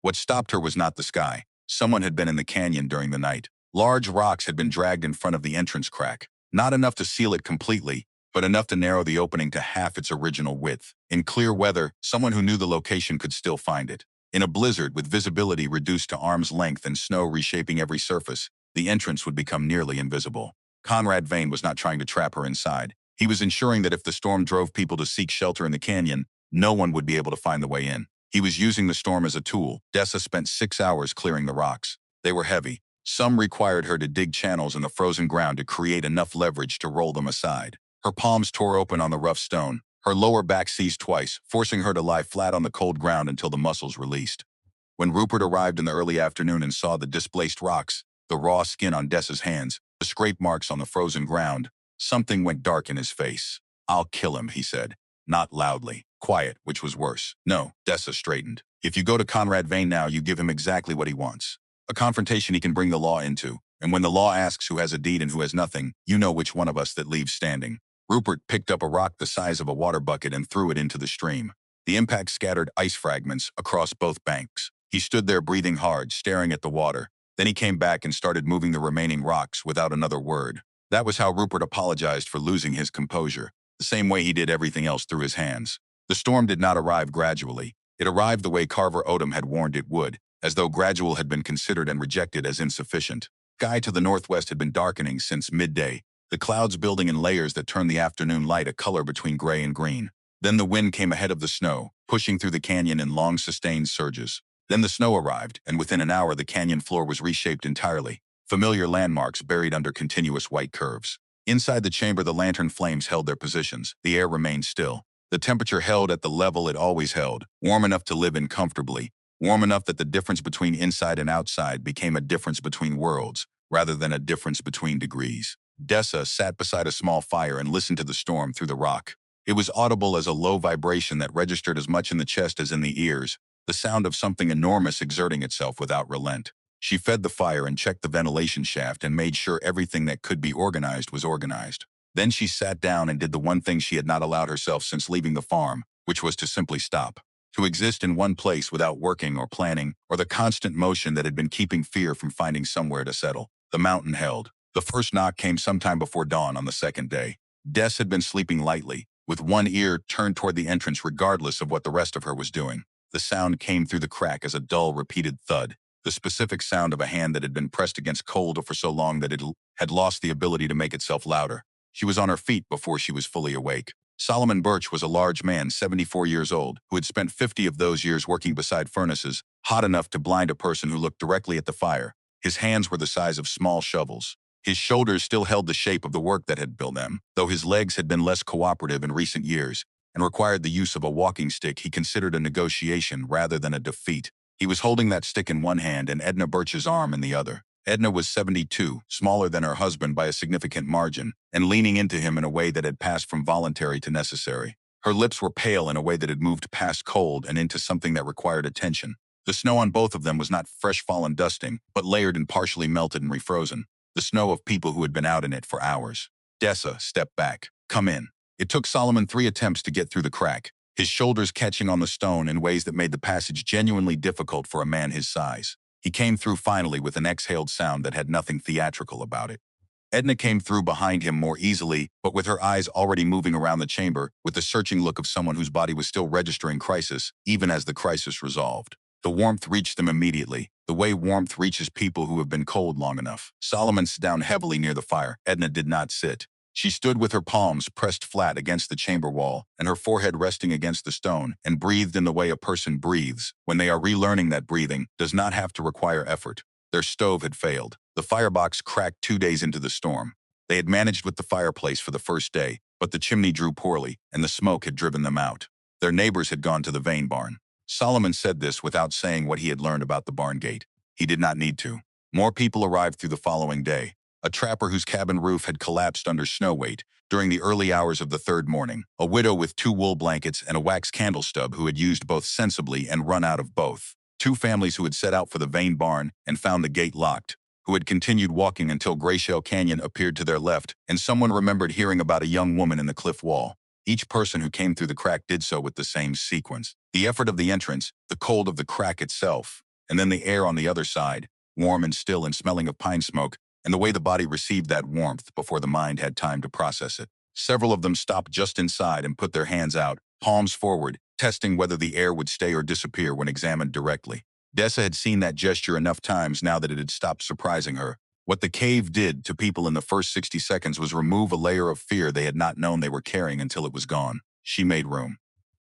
What stopped her was not the sky. Someone had been in the canyon during the night. Large rocks had been dragged in front of the entrance crack. Not enough to seal it completely, but enough to narrow the opening to half its original width. In clear weather, someone who knew the location could still find it. In a blizzard with visibility reduced to arm's length and snow reshaping every surface, the entrance would become nearly invisible. Conrad Vane was not trying to trap her inside. He was ensuring that if the storm drove people to seek shelter in the canyon, no one would be able to find the way in. He was using the storm as a tool. Dessa spent 6 hours clearing the rocks. They were heavy. Some required her to dig channels in the frozen ground to create enough leverage to roll them aside. Her palms tore open on the rough stone. Her lower back seized twice, forcing her to lie flat on the cold ground until the muscles released. When Rupert arrived in the early afternoon and saw the displaced rocks, the raw skin on Dessa's hands, the scrape marks on the frozen ground, something went dark in his face. "I'll kill him," he said. Not loudly. Quiet, which was worse. "No," Dessa straightened. "If you go to Conrad Vane now, you give him exactly what he wants. A confrontation he can bring the law into. And when the law asks who has a deed and who has nothing, you know which one of us that leaves standing." Rupert picked up a rock the size of a water bucket and threw it into the stream. The impact scattered ice fragments across both banks. He stood there breathing hard, staring at the water. Then he came back and started moving the remaining rocks without another word. That was how Rupert apologized for losing his composure, the same way he did everything else through his hands. The storm did not arrive gradually. It arrived the way Carver Odom had warned it would, as though gradual had been considered and rejected as insufficient. The sky to the northwest had been darkening since midday, the clouds building in layers that turned the afternoon light a color between gray and green. Then the wind came ahead of the snow, pushing through the canyon in long, sustained surges. Then the snow arrived, and within an hour the canyon floor was reshaped entirely, familiar landmarks buried under continuous white curves. Inside the chamber, the lantern flames held their positions. The air remained still. The temperature held at the level it always held, warm enough to live in comfortably, warm enough that the difference between inside and outside became a difference between worlds, rather than a difference between degrees. Dessa sat beside a small fire and listened to the storm through the rock. It was audible as a low vibration that registered as much in the chest as in the ears, the sound of something enormous exerting itself without relent. She fed the fire and checked the ventilation shaft and made sure everything that could be organized was organized. Then she sat down and did the one thing she had not allowed herself since leaving the farm, which was to simply stop. To exist in one place without working or planning, or the constant motion that had been keeping fear from finding somewhere to settle. The mountain held. The first knock came sometime before dawn on the second day. Dess had been sleeping lightly, with one ear turned toward the entrance regardless of what the rest of her was doing. The sound came through the crack as a dull, repeated thud, the specific sound of a hand that had been pressed against cold for so long that it had lost the ability to make itself louder. She was on her feet before she was fully awake. Solomon Birch was a large man, 74 years old, who had spent 50 of those years working beside furnaces, hot enough to blind a person who looked directly at the fire. His hands were the size of small shovels. His shoulders still held the shape of the work that had built them, though his legs had been less cooperative in recent years and required the use of a walking stick he considered a negotiation rather than a defeat. He was holding that stick in one hand and Edna Birch's arm in the other. Edna was 72, smaller than her husband by a significant margin, and leaning into him in a way that had passed from voluntary to necessary. Her lips were pale in a way that had moved past cold and into something that required attention. The snow on both of them was not fresh fallen dusting, but layered and partially melted and refrozen. The snow of people who had been out in it for hours. Dessa stepped back. Come in. It took Solomon 3 attempts to get through the crack, his shoulders catching on the stone in ways that made the passage genuinely difficult for a man his size. He came through finally with an exhaled sound that had nothing theatrical about it. Edna came through behind him more easily, but with her eyes already moving around the chamber, with the searching look of someone whose body was still registering crisis, even as the crisis resolved. The warmth reached them immediately, the way warmth reaches people who have been cold long enough. Solomon sat down heavily near the fire. Edna did not sit. She stood with her palms pressed flat against the chamber wall and her forehead resting against the stone and breathed in the way a person breathes when they are relearning that breathing does not have to require effort. Their stove had failed. The firebox cracked 2 days into the storm. They had managed with the fireplace for the first day, but the chimney drew poorly and the smoke had driven them out. Their neighbors had gone to the vein barn. Solomon said this without saying what he had learned about the barn gate. He did not need to. More people arrived through the following day. A trapper whose cabin roof had collapsed under snow weight during the early hours of the third morning. A widow with 2 wool blankets and a wax candle stub who had used both sensibly and run out of both. 2 families who had set out for the vein barn and found the gate locked, who had continued walking until Greyshale Canyon appeared to their left, and someone remembered hearing about a young woman in the cliff wall. Each person who came through the crack did so with the same sequence. The effort of the entrance, the cold of the crack itself, and then the air on the other side, warm and still and smelling of pine smoke, and the way the body received that warmth before the mind had time to process it. Several of them stopped just inside and put their hands out, palms forward, testing whether the air would stay or disappear when examined directly. Dessa had seen that gesture enough times now that it had stopped surprising her. What the cave did to people in the first 60 seconds was remove a layer of fear they had not known they were carrying until it was gone. She made room.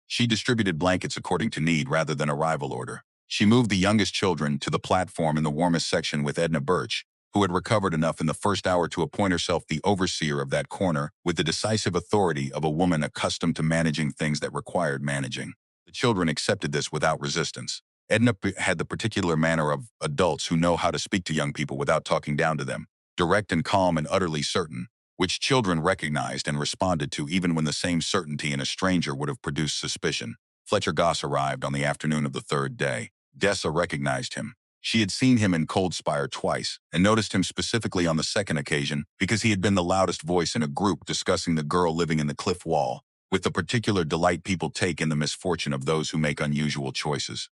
She distributed blankets according to need rather than arrival order. She moved the youngest children to the platform in the warmest section with Edna Birch, who had recovered enough in the first hour to appoint herself the overseer of that corner with the decisive authority of a woman accustomed to managing things that required managing. The children accepted this without resistance. Edna had the particular manner of adults who know how to speak to young people without talking down to them, direct and calm and utterly certain, which children recognized and responded to even when the same certainty in a stranger would have produced suspicion. Fletcher Goss arrived on the afternoon of the third day. Dessa recognized him. She had seen him in Cold Spire twice, and noticed him specifically on the second occasion because he had been the loudest voice in a group discussing the girl living in the cliff wall, with the particular delight people take in the misfortune of those who make unusual choices.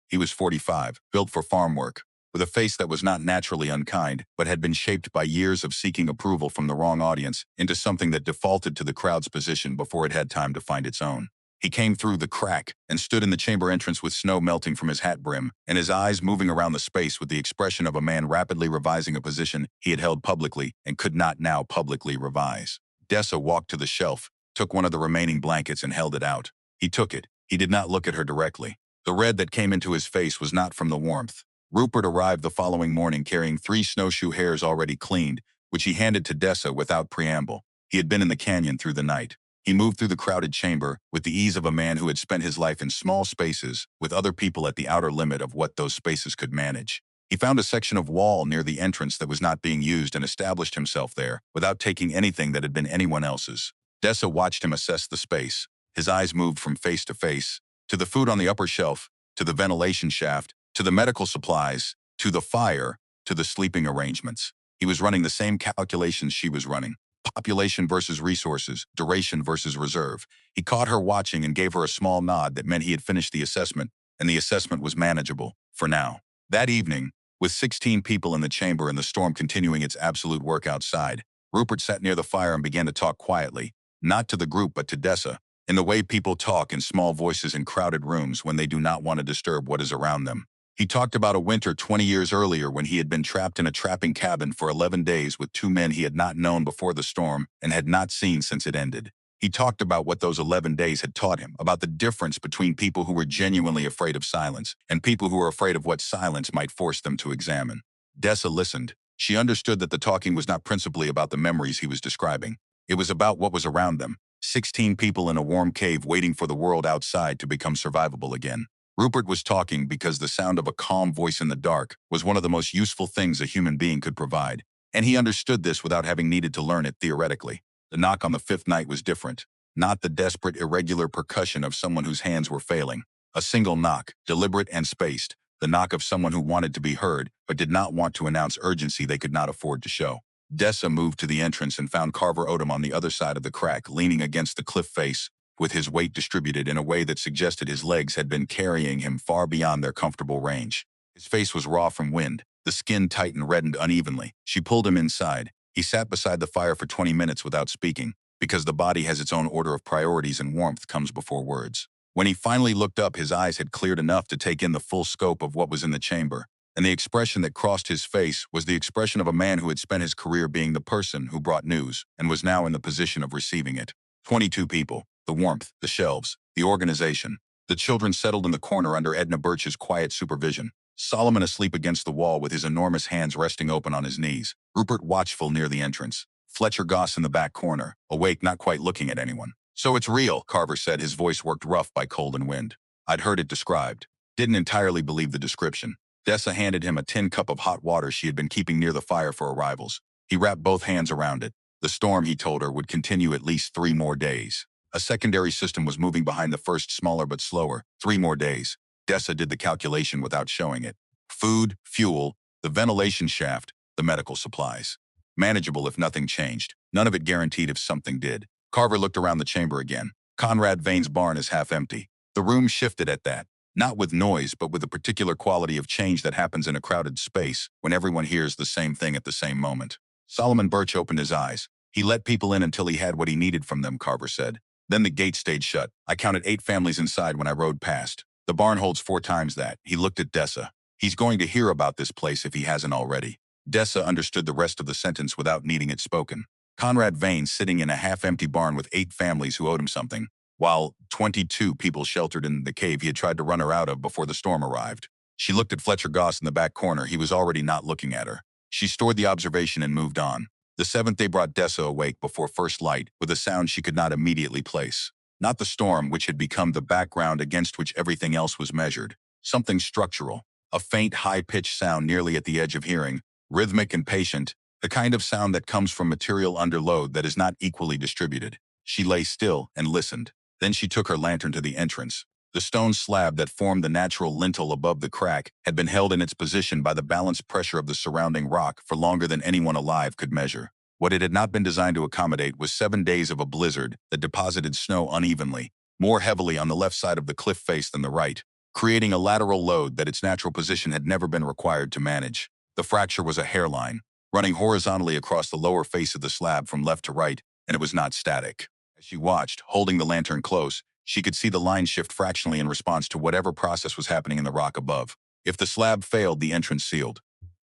He was 45, built for farm work, with a face that was not naturally unkind, but had been shaped by years of seeking approval from the wrong audience into something that defaulted to the crowd's position before it had time to find its own. He came through the crack and stood in the chamber entrance with snow melting from his hat brim and his eyes moving around the space with the expression of a man rapidly revising a position he had held publicly and could not now publicly revise. Dessa walked to the shelf, took one of the remaining blankets and held it out. He took it. He did not look at her directly. The red that came into his face was not from the warmth. Rupert arrived the following morning carrying 3 snowshoe hairs already cleaned, which he handed to Dessa without preamble. He had been in the canyon through the night. He moved through the crowded chamber with the ease of a man who had spent his life in small spaces with other people at the outer limit of what those spaces could manage. He found a section of wall near the entrance that was not being used and established himself there without taking anything that had been anyone else's. Dessa watched him assess the space. His eyes moved from face to the food on the upper shelf, to the ventilation shaft, to the medical supplies, to the fire, to the sleeping arrangements. He was running the same calculations she was running. Population versus resources, duration versus reserve. He caught her watching and gave her a small nod that meant he had finished the assessment, and the assessment was manageable, for now. That evening, with 16 people in the chamber and the storm continuing its absolute work outside, Rupert sat near the fire and began to talk quietly, not to the group but to Dessa, in the way people talk in small voices in crowded rooms when they do not want to disturb what is around them. He talked about a winter 20 years earlier when he had been trapped in a trapping cabin for 11 days with two men he had not known before the storm and had not seen since it ended. He talked about what those 11 days had taught him, about the difference between people who were genuinely afraid of silence and people who were afraid of what silence might force them to examine. Dessa listened. She understood that the talking was not principally about the memories he was describing. It was about what was around them. 16 people in a warm cave waiting for the world outside to become survivable again. Rupert was talking because the sound of a calm voice in the dark was one of the most useful things a human being could provide, and he understood this without having needed to learn it theoretically. The knock on the fifth night was different, not the desperate, irregular percussion of someone whose hands were failing. A single knock, deliberate and spaced, the knock of someone who wanted to be heard but did not want to announce urgency they could not afford to show. Dessa moved to the entrance and found Carver Odom on the other side of the crack, leaning against the cliff face, with his weight distributed in a way that suggested his legs had been carrying him far beyond their comfortable range. His face was raw from wind, the skin tight and reddened unevenly. She pulled him inside. He sat beside the fire for 20 minutes without speaking, because the body has its own order of priorities and warmth comes before words. When he finally looked up, his eyes had cleared enough to take in the full scope of what was in the chamber, and the expression that crossed his face was the expression of a man who had spent his career being the person who brought news and was now in the position of receiving it. 22 people. The warmth, the shelves, the organization. The children settled in the corner under Edna Birch's quiet supervision. Solomon asleep against the wall with his enormous hands resting open on his knees. Rupert watchful near the entrance. Fletcher Goss in the back corner, awake, not quite looking at anyone. "So it's real," Carver said, his voice worked rough by cold and wind. "I'd heard it described. Didn't entirely believe the description." Dessa handed him a tin cup of hot water she had been keeping near the fire for arrivals. He wrapped both hands around it. The storm, he told her, would continue at least 3 more days. A secondary system was moving behind the first, smaller but slower. 3 more days. Dessa did the calculation without showing it. Food, fuel, the ventilation shaft, the medical supplies. Manageable if nothing changed. None of it guaranteed if something did. Carver looked around the chamber again. Conrad Vane's barn is half empty. The room shifted at that. Not with noise, but with a particular quality of change that happens in a crowded space when everyone hears the same thing at the same moment. Solomon Birch opened his eyes. He let people in until he had what he needed from them, Carver said. Then the gate stayed shut. I counted 8 families inside when I rode past. The barn holds 4 times that. He looked at Dessa. He's going to hear about this place if he hasn't already. Dessa understood the rest of the sentence without needing it spoken. Conrad Vane sitting in a half-empty barn with 8 families who owed him something, while 22 people sheltered in the cave he had tried to run her out of before the storm arrived. She looked at Fletcher Goss in the back corner. He was already not looking at her. She stored the observation and moved on. The 7th day brought Dessa awake before first light with a sound she could not immediately place. Not the storm, which had become the background against which everything else was measured. Something structural. A faint, high-pitched sound nearly at the edge of hearing, rhythmic and patient, the kind of sound that comes from material under load that is not equally distributed. She lay still and listened. Then she took her lantern to the entrance. The stone slab that formed the natural lintel above the crack had been held in its position by the balanced pressure of the surrounding rock for longer than anyone alive could measure. What it had not been designed to accommodate was 7 days of a blizzard that deposited snow unevenly, more heavily on the left side of the cliff face than the right, creating a lateral load that its natural position had never been required to manage. The fracture was a hairline, running horizontally across the lower face of the slab from left to right, and it was not static. As she watched, holding the lantern close, she could see the line shift fractionally in response to whatever process was happening in the rock above. If the slab failed, the entrance sealed.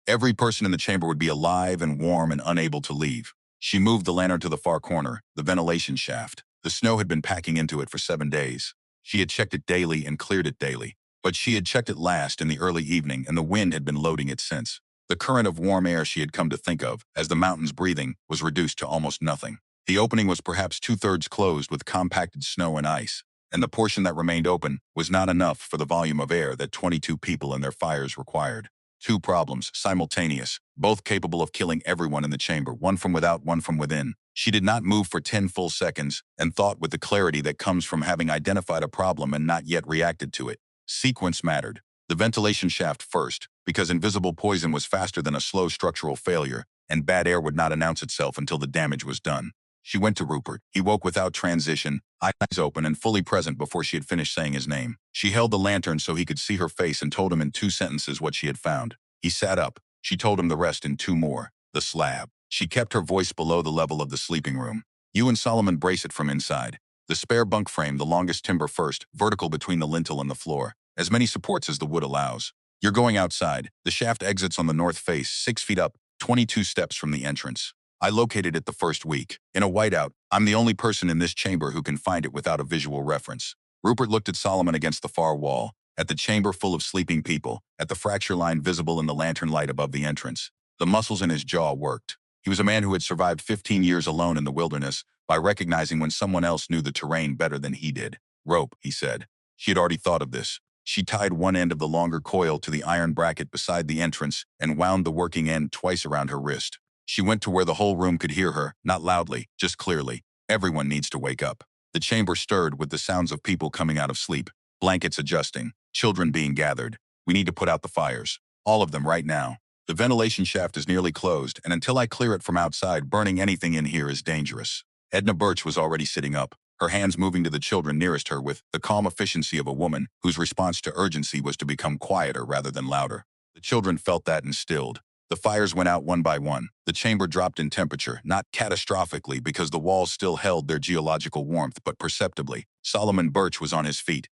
Every person in the chamber would be alive and warm and unable to leave. She moved the lantern to the far corner, the ventilation shaft. The snow had been packing into it for 7 days. She had checked it daily and cleared it daily. But she had checked it last in the early evening, and the wind had been loading it since. The current of warm air she had come to think of, as the mountain's breathing, was reduced to almost nothing. The opening was perhaps 2/3 closed with compacted snow and ice, and the portion that remained open was not enough for the volume of air that 22 people and their fires required. 2 problems, simultaneous, both capable of killing everyone in the chamber, one from without, one from within. She did not move for 10 full seconds and thought with the clarity that comes from having identified a problem and not yet reacted to it. Sequence mattered. The ventilation shaft first, because invisible poison was faster than a slow structural failure, and bad air would not announce itself until the damage was done. She went to Rupert. He woke without transition, eyes open and fully present before she had finished saying his name. She held the lantern so he could see her face and told him in 2 sentences what she had found. He sat up. She told him the rest in 2 more. The slab. She kept her voice below the level of the sleeping room. You and Solomon brace it from inside. The spare bunk frame, the longest timber first, vertical between the lintel and the floor. As many supports as the wood allows. You're going outside. The shaft exits on the north face, 6 feet up, 22 steps from the entrance. I located it the first week. In a whiteout, I'm the only person in this chamber who can find it without a visual reference. Rupert looked at Solomon against the far wall, at the chamber full of sleeping people, at the fracture line visible in the lantern light above the entrance. The muscles in his jaw worked. He was a man who had survived 15 years alone in the wilderness by recognizing when someone else knew the terrain better than he did. Rope, he said. She had already thought of this. She tied one end of the longer coil to the iron bracket beside the entrance and wound the working end twice around her wrist. She went to where the whole room could hear her, not loudly, just clearly. Everyone needs to wake up. The chamber stirred with the sounds of people coming out of sleep, blankets adjusting, children being gathered. We need to put out the fires. All of them right now. The ventilation shaft is nearly closed, and until I clear it from outside, burning anything in here is dangerous. Edna Birch was already sitting up, her hands moving to the children nearest her with the calm efficiency of a woman whose response to urgency was to become quieter rather than louder. The children felt that and stilled. The fires went out one by one. The chamber dropped in temperature, not catastrophically because the walls still held their geological warmth, but perceptibly. Solomon Birch was on his feet.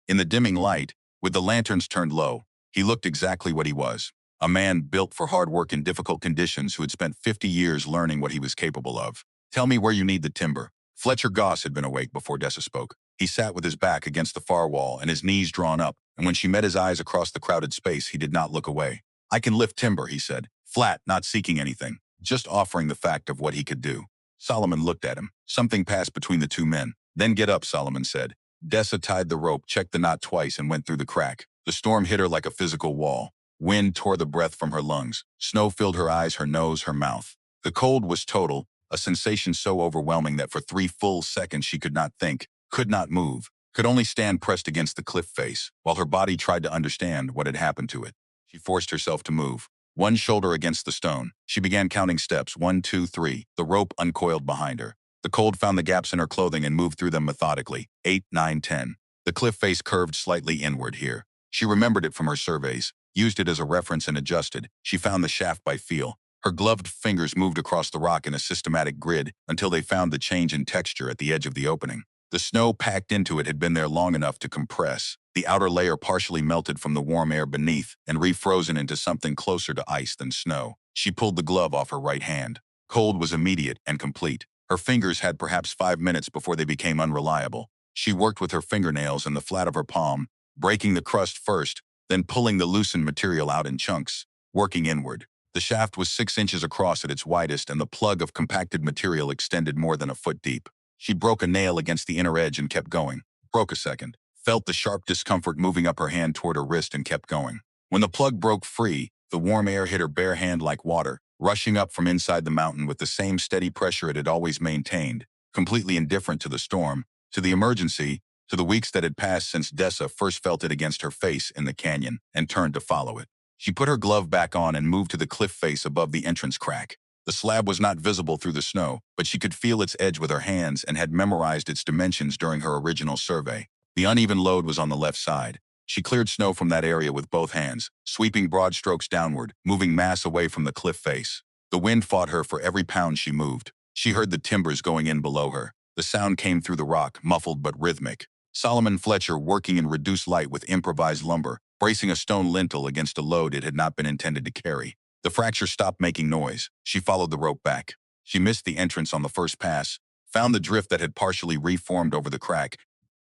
In the dimming light, with the lanterns turned low, he looked exactly what he was. A man built for hard work in difficult conditions who had spent 50 years learning what he was capable of. Tell me where you need the timber. Fletcher Goss had been awake before Dessa spoke. He sat with his back against the far wall and his knees drawn up, and when she met his eyes across the crowded space, he did not look away. I can lift timber, he said, flat, not seeking anything, just offering the fact of what he could do. Solomon looked at him. Something passed between the two men. Then get up, Solomon said. Dessa tied the rope, checked the knot twice, and went through the crack. The storm hit her like a physical wall. Wind tore the breath from her lungs. Snow filled her eyes, her nose, her mouth. The cold was total, a sensation so overwhelming that for 3 full seconds she could not think, could not move, could only stand pressed against the cliff face, while her body tried to understand what had happened to it. She forced herself to move. One shoulder against the stone. She began counting steps, 1, 2, 3. The rope uncoiled behind her. The cold found the gaps in her clothing and moved through them methodically. 8, 9, 10. The cliff face curved slightly inward here. She remembered it from her surveys, used it as a reference and adjusted. She found the shaft by feel. Her gloved fingers moved across the rock in a systematic grid until they found the change in texture at the edge of the opening. The snow packed into it had been there long enough to compress. The outer layer partially melted from the warm air beneath and refrozen into something closer to ice than snow. She pulled the glove off her right hand. Cold was immediate and complete. Her fingers had perhaps 5 minutes before they became unreliable. She worked with her fingernails and the flat of her palm, breaking the crust first, then pulling the loosened material out in chunks, working inward. The shaft was 6 inches across at its widest, and the plug of compacted material extended more than a foot deep. She broke a nail against the inner edge and kept going. Broke a second. Felt the sharp discomfort moving up her hand toward her wrist and kept going. When the plug broke free, the warm air hit her bare hand like water, rushing up from inside the mountain with the same steady pressure it had always maintained, completely indifferent to the storm, to the emergency, to the weeks that had passed since Dessa first felt it against her face in the canyon and turned to follow it. She put her glove back on and moved to the cliff face above the entrance crack. The slab was not visible through the snow, but she could feel its edge with her hands and had memorized its dimensions during her original survey. The uneven load was on the left side. She cleared snow from that area with both hands, sweeping broad strokes downward, moving mass away from the cliff face. The wind fought her for every pound she moved. She heard the timbers going in below her. The sound came through the rock, muffled but rhythmic. Solomon Fletcher working in reduced light with improvised lumber, bracing a stone lintel against a load it had not been intended to carry. The fracture stopped making noise. She followed the rope back. She missed the entrance on the first pass, found the drift that had partially reformed over the crack,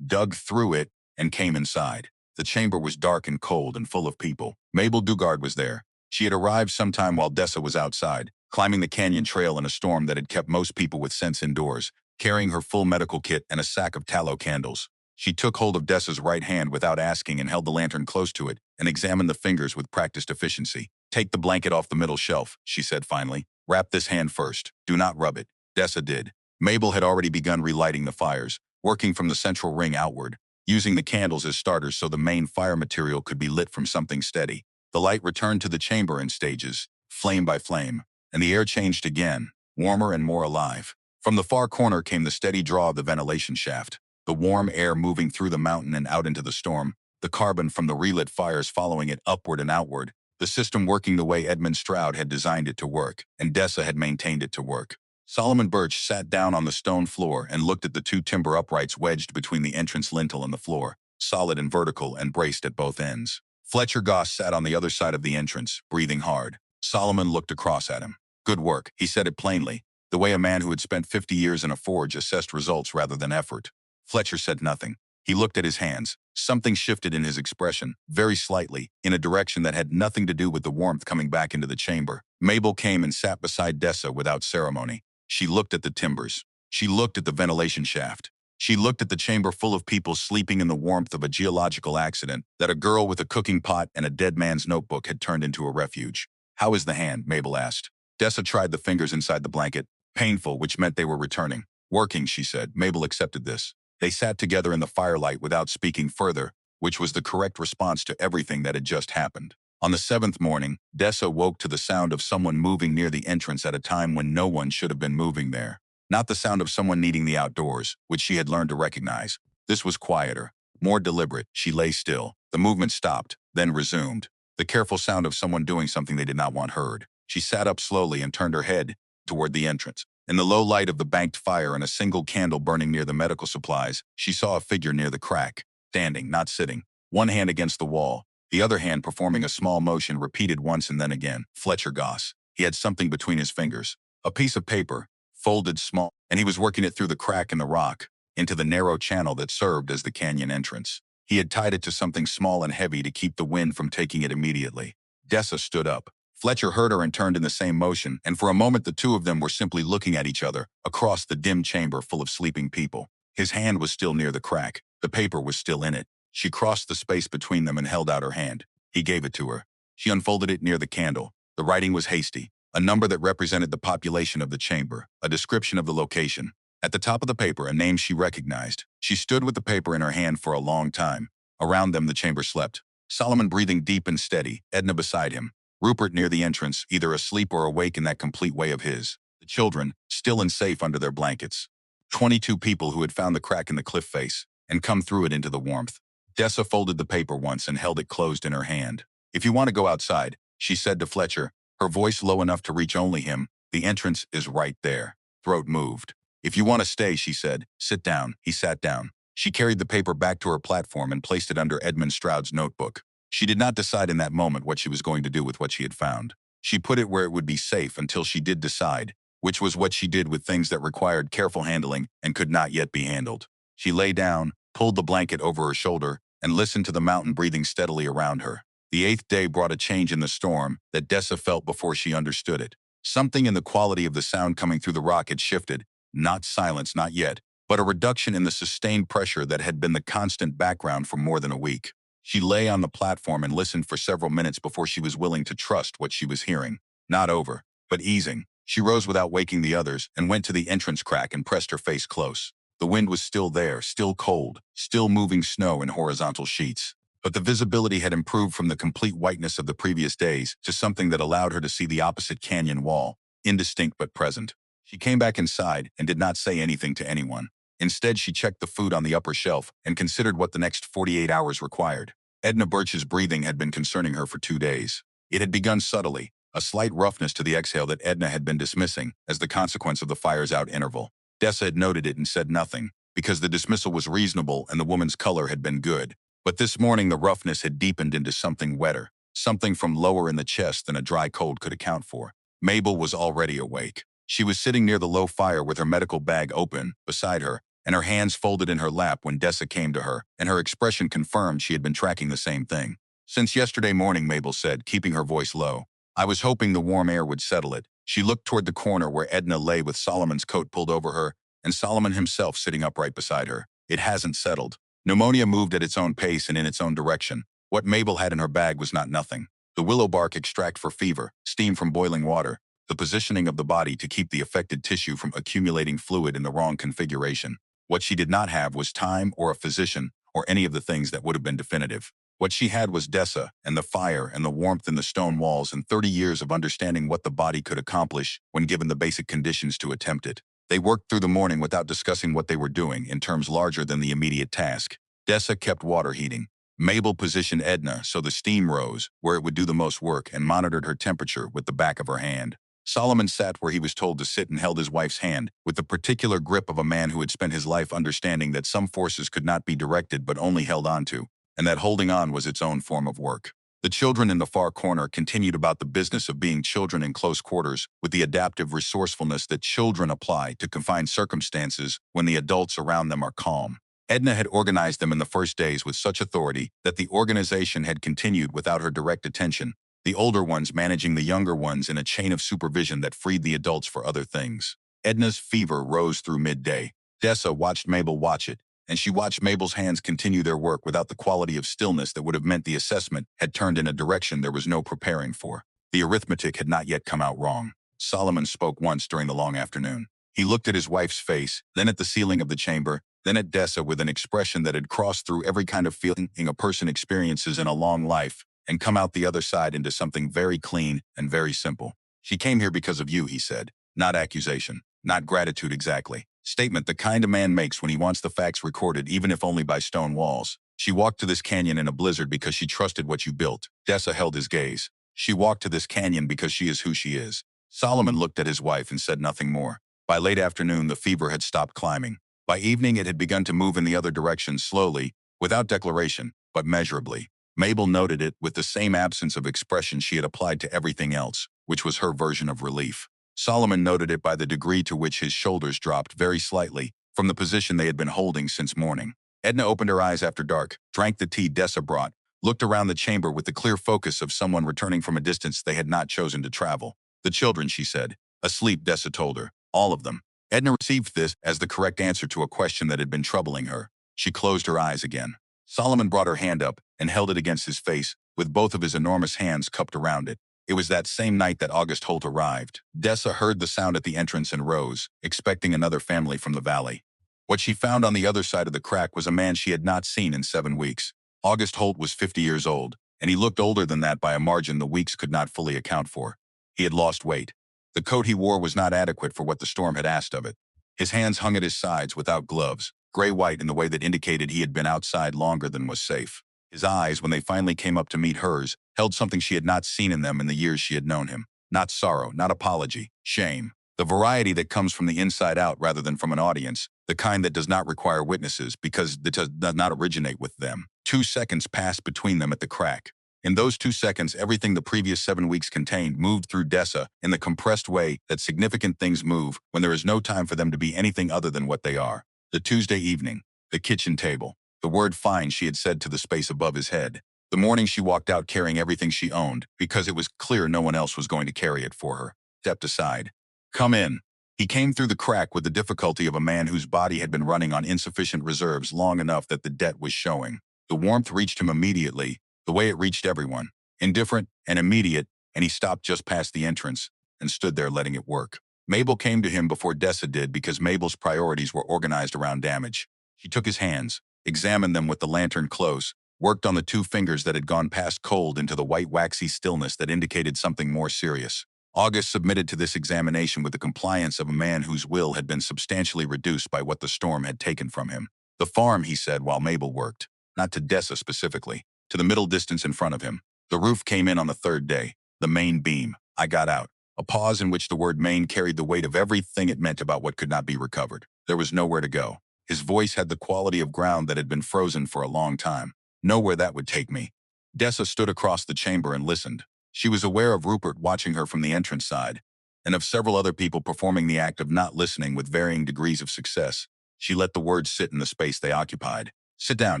dug through it, and came inside. The chamber was dark and cold and full of people. Mabel Dugard was there. She had arrived sometime while Dessa was outside, climbing the canyon trail in a storm that had kept most people with sense indoors, carrying her full medical kit and a sack of tallow candles. She took hold of Dessa's right hand without asking and held the lantern close to it and examined the fingers with practiced efficiency. Take the blanket off the middle shelf, she said finally. Wrap this hand first. Do not rub it. Dessa did. Mabel had already begun relighting the fires, working from the central ring outward, using the candles as starters so the main fire material could be lit from something steady. The light returned to the chamber in stages, flame by flame, and the air changed again, warmer and more alive. From the far corner came the steady draw of the ventilation shaft, the warm air moving through the mountain and out into the storm, the carbon from the relit fires following it upward and outward, the system working the way Edmund Stroud had designed it to work, and Dessa had maintained it to work. Solomon Birch sat down on the stone floor and looked at the 2 timber uprights wedged between the entrance lintel and the floor, solid and vertical and braced at both ends. Fletcher Goss sat on the other side of the entrance, breathing hard. Solomon looked across at him. Good work, he said it plainly, the way a man who had spent 50 years in a forge assessed results rather than effort. Fletcher said nothing. He looked at his hands. Something shifted in his expression, very slightly, in a direction that had nothing to do with the warmth coming back into the chamber. Mabel came and sat beside Dessa without ceremony. She looked at the timbers. She looked at the ventilation shaft. She looked at the chamber full of people sleeping in the warmth of a geological accident that a girl with a cooking pot and a dead man's notebook had turned into a refuge. "How is the hand?" Mabel asked. Dessa tried the fingers inside the blanket. Painful, which meant they were returning. "Working," she said. Mabel accepted this. They sat together in the firelight without speaking further, which was the correct response to everything that had just happened. On the 7th morning, Dessa woke to the sound of someone moving near the entrance at a time when no one should have been moving there. Not the sound of someone needing the outdoors, which she had learned to recognize. This was quieter, more deliberate. She lay still. The movement stopped, then resumed. The careful sound of someone doing something they did not want heard. She sat up slowly and turned her head toward the entrance. In the low light of the banked fire and a single candle burning near the medical supplies, she saw a figure near the crack, standing, not sitting, one hand against the wall, the other hand performing a small motion repeated once and then again. Fletcher Goss. He had something between his fingers. A piece of paper, folded small, and he was working it through the crack in the rock, into the narrow channel that served as the canyon entrance. He had tied it to something small and heavy to keep the wind from taking it immediately. Dessa stood up. Fletcher heard her and turned in the same motion, and for a moment the two of them were simply looking at each other, across the dim chamber full of sleeping people. His hand was still near the crack. The paper was still in it. She crossed the space between them and held out her hand. He gave it to her. She unfolded it near the candle. The writing was hasty. A number that represented the population of the chamber, a description of the location. At the top of the paper, a name she recognized. She stood with the paper in her hand for a long time. Around them, the chamber slept. Solomon breathing deep and steady, Edna beside him. Rupert near the entrance, either asleep or awake in that complete way of his. The children, still and safe under their blankets. 22 people who had found the crack in the cliff face and come through it into the warmth. Dessa folded the paper once and held it closed in her hand. "If you want to go outside," she said to Fletcher, her voice low enough to reach only him, "the entrance is right there." Throat moved. "If you want to stay," she said, "sit down." He sat down. She carried the paper back to her platform and placed it under Edmund Stroud's notebook. She did not decide in that moment what she was going to do with what she had found. She put it where it would be safe until she did decide, which was what she did with things that required careful handling and could not yet be handled. She lay down, pulled the blanket over her shoulder, and listened to the mountain breathing steadily around her. The 8th day brought a change in the storm that Dessa felt before she understood it. Something in the quality of the sound coming through the rock had shifted, not silence, not yet, but a reduction in the sustained pressure that had been the constant background for more than a week. She lay on the platform and listened for several minutes before she was willing to trust what she was hearing. Not over, but easing. She rose without waking the others and went to the entrance crack and pressed her face close. The wind was still there, still cold, still moving snow in horizontal sheets. But the visibility had improved from the complete whiteness of the previous days to something that allowed her to see the opposite canyon wall, indistinct but present. She came back inside and did not say anything to anyone. Instead, she checked the food on the upper shelf and considered what the next 48 hours required. Edna Birch's breathing had been concerning her for 2 days. It had begun subtly, a slight roughness to the exhale that Edna had been dismissing as the consequence of the fire's out interval. Dessa had noted it and said nothing, because the dismissal was reasonable and the woman's color had been good. But this morning the roughness had deepened into something wetter, something from lower in the chest than a dry cold could account for. Mabel was already awake. She was sitting near the low fire with her medical bag open beside her, and her hands folded in her lap when Dessa came to her, and her expression confirmed she had been tracking the same thing. "Since yesterday morning," Mabel said, keeping her voice low. "I was hoping the warm air would settle it." She looked toward the corner where Edna lay with Solomon's coat pulled over her, and Solomon himself sitting upright beside her. "It hasn't settled." Pneumonia moved at its own pace and in its own direction. What Mabel had in her bag was not nothing. The willow bark extract for fever, steam from boiling water, the positioning of the body to keep the affected tissue from accumulating fluid in the wrong configuration. What she did not have was time or a physician or any of the things that would have been definitive. What she had was Dessa and the fire and the warmth in the stone walls and 30 years of understanding what the body could accomplish when given the basic conditions to attempt it. They worked through the morning without discussing what they were doing in terms larger than the immediate task. Dessa kept water heating. Mabel positioned Edna so the steam rose where it would do the most work and monitored her temperature with the back of her hand. Solomon sat where he was told to sit and held his wife's hand with the particular grip of a man who had spent his life understanding that some forces could not be directed but only held onto, and that holding on was its own form of work. The children in the far corner continued about the business of being children in close quarters with the adaptive resourcefulness that children apply to confined circumstances when the adults around them are calm. Edna had organized them in the first days with such authority that the organization had continued without her direct attention, the older ones managing the younger ones in a chain of supervision that freed the adults for other things. Edna's fever rose through midday. Dessa watched Mabel watch it, and she watched Mabel's hands continue their work without the quality of stillness that would have meant the assessment had turned in a direction there was no preparing for. The arithmetic had not yet come out wrong. Solomon spoke once during the long afternoon. He looked at his wife's face, then at the ceiling of the chamber, then at Dessa with an expression that had crossed through every kind of feeling a person experiences in a long life, and come out the other side into something very clean and very simple. She came here because of you, he said. Not accusation, not gratitude exactly. Statement the kind a man makes when he wants the facts recorded, even if only by stone walls. She walked to this canyon in a blizzard because she trusted what you built. Dessa held his gaze. She walked to this canyon because she is who she is. Solomon looked at his wife and said nothing more. By late afternoon, the fever had stopped climbing. By evening, it had begun to move in the other direction slowly, without declaration, but measurably. Mabel noted it with the same absence of expression she had applied to everything else, which was her version of relief. Solomon noted it by the degree to which his shoulders dropped very slightly from the position they had been holding since morning. Edna opened her eyes after dark, drank the tea Dessa brought, looked around the chamber with the clear focus of someone returning from a distance they had not chosen to travel. The children, she said. Asleep, Dessa told her. All of them. Edna received this as the correct answer to a question that had been troubling her. She closed her eyes again. Solomon brought her hand up and held it against his face, with both of his enormous hands cupped around it. It was that same night that August Holt arrived. Dessa heard the sound at the entrance and rose, expecting another family from the valley. What she found on the other side of the crack was a man she had not seen in 7 weeks. August Holt was 50 years old, and he looked older than that by a margin the weeks could not fully account for. He had lost weight. The coat he wore was not adequate for what the storm had asked of it. His hands hung at his sides without gloves, gray-white in the way that indicated he had been outside longer than was safe. His eyes, when they finally came up to meet hers, held something she had not seen in them in the years she had known him. Not sorrow, not apology, shame. The variety that comes from the inside out rather than from an audience, the kind that does not require witnesses because it does not originate with them. 2 seconds passed between them at the crack. In those 2 seconds, everything the previous 7 weeks contained moved through Dessa in the compressed way that significant things move when there is no time for them to be anything other than what they are. The Tuesday evening, the kitchen table, the word fine she had said to the space above his head. The morning she walked out carrying everything she owned, because it was clear no one else was going to carry it for her. Stepped aside. Come in. He came through the crack with the difficulty of a man whose body had been running on insufficient reserves long enough that the debt was showing. The warmth reached him immediately, the way it reached everyone. Indifferent and immediate, and he stopped just past the entrance and stood there letting it work. Mabel came to him before Dessa did because Mabel's priorities were organized around damage. She took his hands, examined them with the lantern close, worked on the 2 fingers that had gone past cold into the white waxy stillness that indicated something more serious. August submitted to this examination with the compliance of a man whose will had been substantially reduced by what the storm had taken from him. The farm, he said while Mabel worked, not to Dessa specifically, to the middle distance in front of him. The roof came in on the 3rd day. The main beam. I got out. A pause in which the word main carried the weight of everything it meant about what could not be recovered. There was nowhere to go. His voice had the quality of ground that had been frozen for a long time. Nowhere that would take me. Dessa stood across the chamber and listened. She was aware of Rupert watching her from the entrance side, and of several other people performing the act of not listening with varying degrees of success. She let the words sit in the space they occupied. Sit down,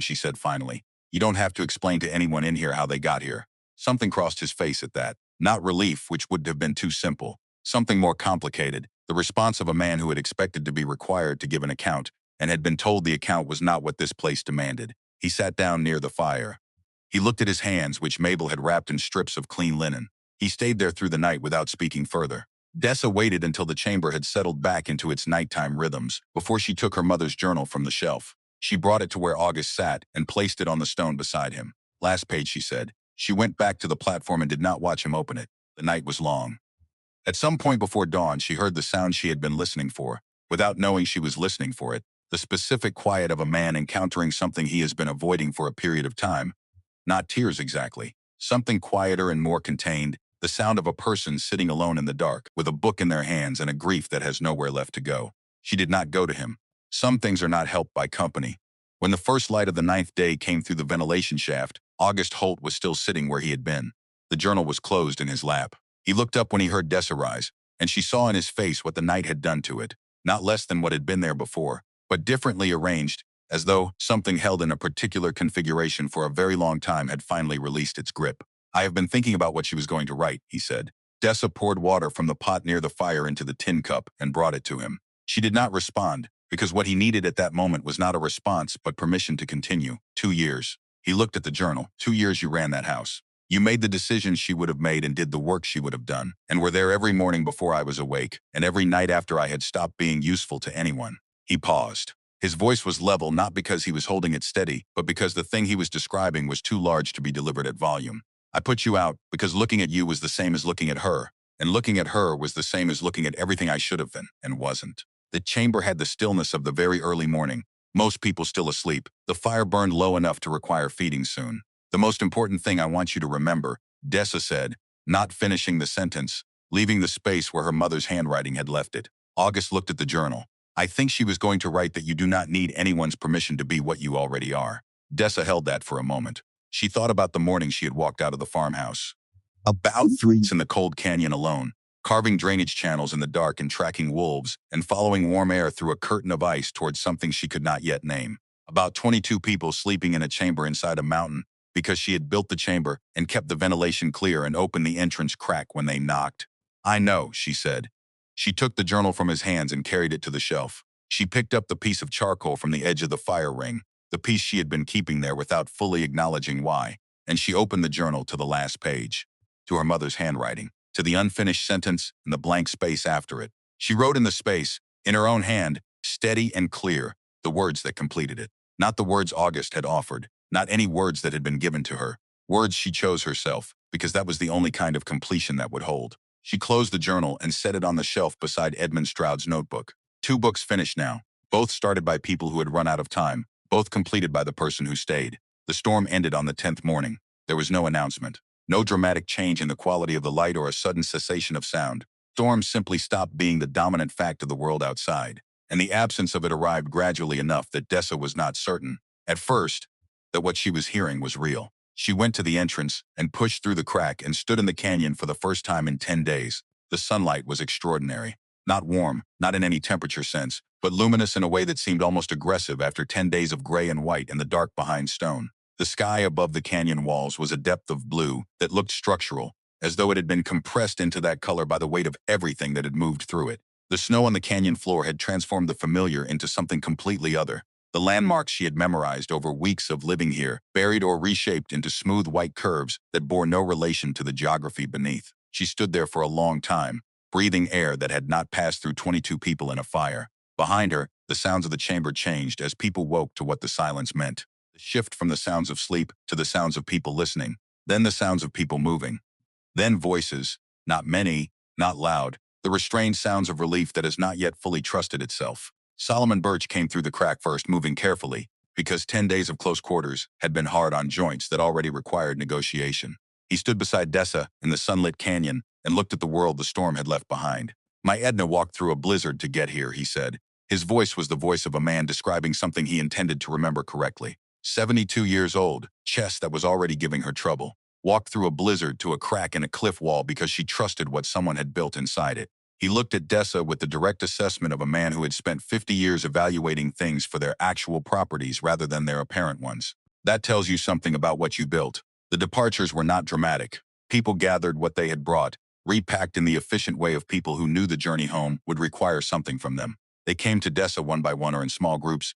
she said finally. You don't have to explain to anyone in here how they got here. Something crossed his face at that. Not relief, which would have been too simple. Something more complicated. The response of a man who had expected to be required to give an account, and had been told the account was not what this place demanded. He sat down near the fire. He looked at his hands, which Mabel had wrapped in strips of clean linen. He stayed there through the night without speaking further. Dessa waited until the chamber had settled back into its nighttime rhythms before she took her mother's journal from the shelf. She brought it to where August sat and placed it on the stone beside him. Last page, she said. She went back to the platform and did not watch him open it. The night was long. At some point before dawn, she heard the sound she had been listening for, without knowing she was listening for it, the specific quiet of a man encountering something he has been avoiding for a period of time. Not tears exactly. Something quieter and more contained, the sound of a person sitting alone in the dark, with a book in their hands and a grief that has nowhere left to go. She did not go to him. Some things are not helped by company. When the first light of the 9th day came through the ventilation shaft, August Holt was still sitting where he had been. The journal was closed in his lap. He looked up when he heard Dessa rise, and she saw in his face what the night had done to it, not less than what had been there before, but differently arranged, as though something held in a particular configuration for a very long time had finally released its grip. "I have been thinking about what she was going to write," he said. Dessa poured water from the pot near the fire into the tin cup and brought it to him. She did not respond, because what he needed at that moment was not a response but permission to continue. 2 years. He looked at the journal. 2 years you ran that house. You made the decisions she would have made and did the work she would have done, and were there every morning before I was awake, and every night after I had stopped being useful to anyone. He paused. His voice was level not because he was holding it steady, but because the thing he was describing was too large to be delivered at volume. I put you out because looking at you was the same as looking at her, and looking at her was the same as looking at everything I should have been and wasn't. The chamber had the stillness of the very early morning, most people still asleep. The fire burned low enough to require feeding soon. "The most important thing I want you to remember," Dessa said, not finishing the sentence, leaving the space where her mother's handwriting had left it. August looked at the journal. "I think she was going to write that you do not need anyone's permission to be what you already are." Dessa held that for a moment. She thought about the morning she had walked out of the farmhouse. About 3 in the cold canyon alone, carving drainage channels in the dark and tracking wolves, and following warm air through a curtain of ice towards something she could not yet name. About 22 people sleeping in a chamber inside a mountain, because she had built the chamber and kept the ventilation clear and opened the entrance crack when they knocked. "I know," she said. She took the journal from his hands and carried it to the shelf. She picked up the piece of charcoal from the edge of the fire ring, the piece she had been keeping there without fully acknowledging why, and she opened the journal to the last page, to her mother's handwriting, to the unfinished sentence and the blank space after it. She wrote in the space, in her own hand, steady and clear, the words that completed it. Not the words August had offered, not any words that had been given to her. Words she chose herself, because that was the only kind of completion that would hold. She closed the journal and set it on the shelf beside Edmund Stroud's notebook. 2 books finished now, both started by people who had run out of time, both completed by the person who stayed. The storm ended on the 10th morning. There was no announcement, no dramatic change in the quality of the light or a sudden cessation of sound. Storm simply stopped being the dominant fact of the world outside, and the absence of it arrived gradually enough that Dessa was not certain, at first, that what she was hearing was real. She went to the entrance and pushed through the crack and stood in the canyon for the first time in 10 days. The sunlight was extraordinary. Not warm, not in any temperature sense, but luminous in a way that seemed almost aggressive after 10 days of gray and white in the dark behind stone. The sky above the canyon walls was a depth of blue that looked structural, as though it had been compressed into that color by the weight of everything that had moved through it. The snow on the canyon floor had transformed the familiar into something completely other. The landmarks she had memorized over weeks of living here, buried or reshaped into smooth white curves that bore no relation to the geography beneath. She stood there for a long time, breathing air that had not passed through 22 people in a fire. Behind her, the sounds of the chamber changed as people woke to what the silence meant. The shift from the sounds of sleep to the sounds of people listening, then the sounds of people moving. Then voices, not many, not loud, the restrained sounds of relief that has not yet fully trusted itself. Solomon Birch came through the crack first, moving carefully, because 10 days of close quarters had been hard on joints that already required negotiation. He stood beside Dessa in the sunlit canyon and looked at the world the storm had left behind. "My Edna walked through a blizzard to get here," he said. His voice was the voice of a man describing something he intended to remember correctly. 72 years old, chest that was already giving her trouble. Walked through a blizzard to a crack in a cliff wall because she trusted what someone had built inside it. He looked at Dessa with the direct assessment of a man who had spent 50 years evaluating things for their actual properties rather than their apparent ones. "That tells you something about what you built." The departures were not dramatic. People gathered what they had brought, repacked in the efficient way of people who knew the journey home would require something from them. They came to Dessa one by one or in small groups,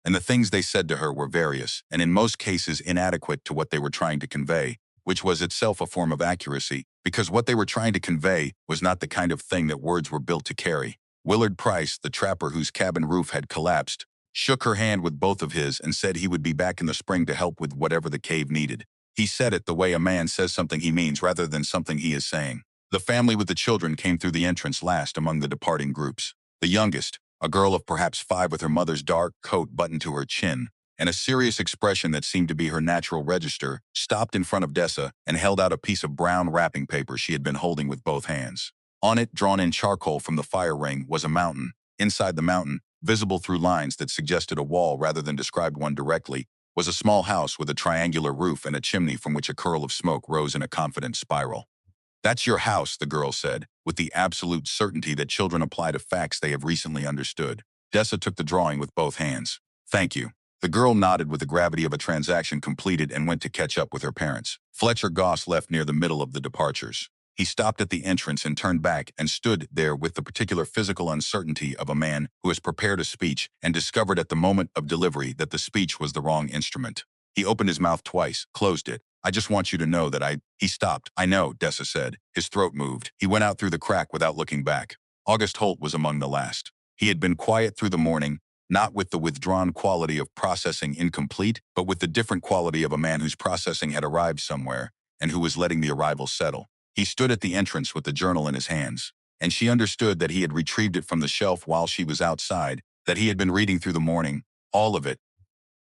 and the things they said to her were various, and in most cases inadequate to what they were trying to convey, which was itself a form of accuracy, because what they were trying to convey was not the kind of thing that words were built to carry. Willard Price, the trapper whose cabin roof had collapsed, shook her hand with both of his and said he would be back in the spring to help with whatever the cave needed. He said it the way a man says something he means rather than something he is saying. The family with the children came through the entrance last among the departing groups. The youngest, a girl of perhaps 5 with her mother's dark coat buttoned to her chin, and a serious expression that seemed to be her natural register, stopped in front of Dessa and held out a piece of brown wrapping paper she had been holding with both hands. On it, drawn in charcoal from the fire ring, was a mountain. Inside the mountain, visible through lines that suggested a wall rather than described one directly, was a small house with a triangular roof and a chimney from which a curl of smoke rose in a confident spiral. "That's your house," the girl said, with the absolute certainty that children apply to facts they have recently understood. Dessa took the drawing with both hands. "Thank you." The girl nodded with the gravity of a transaction completed and went to catch up with her parents. Fletcher Goss left near the middle of the departures. He stopped at the entrance and turned back and stood there with the particular physical uncertainty of a man who has prepared a speech and discovered at the moment of delivery that the speech was the wrong instrument. He opened his mouth twice, closed it. "I just want you to know that He stopped. "I know," Dessa said. His throat moved. He went out through the crack without looking back. August Holt was among the last. He had been quiet through the morning, not with the withdrawn quality of processing incomplete, but with the different quality of a man whose processing had arrived somewhere and who was letting the arrival settle. He stood at the entrance with the journal in his hands, and she understood that he had retrieved it from the shelf while she was outside, that he had been reading through the morning, all of it.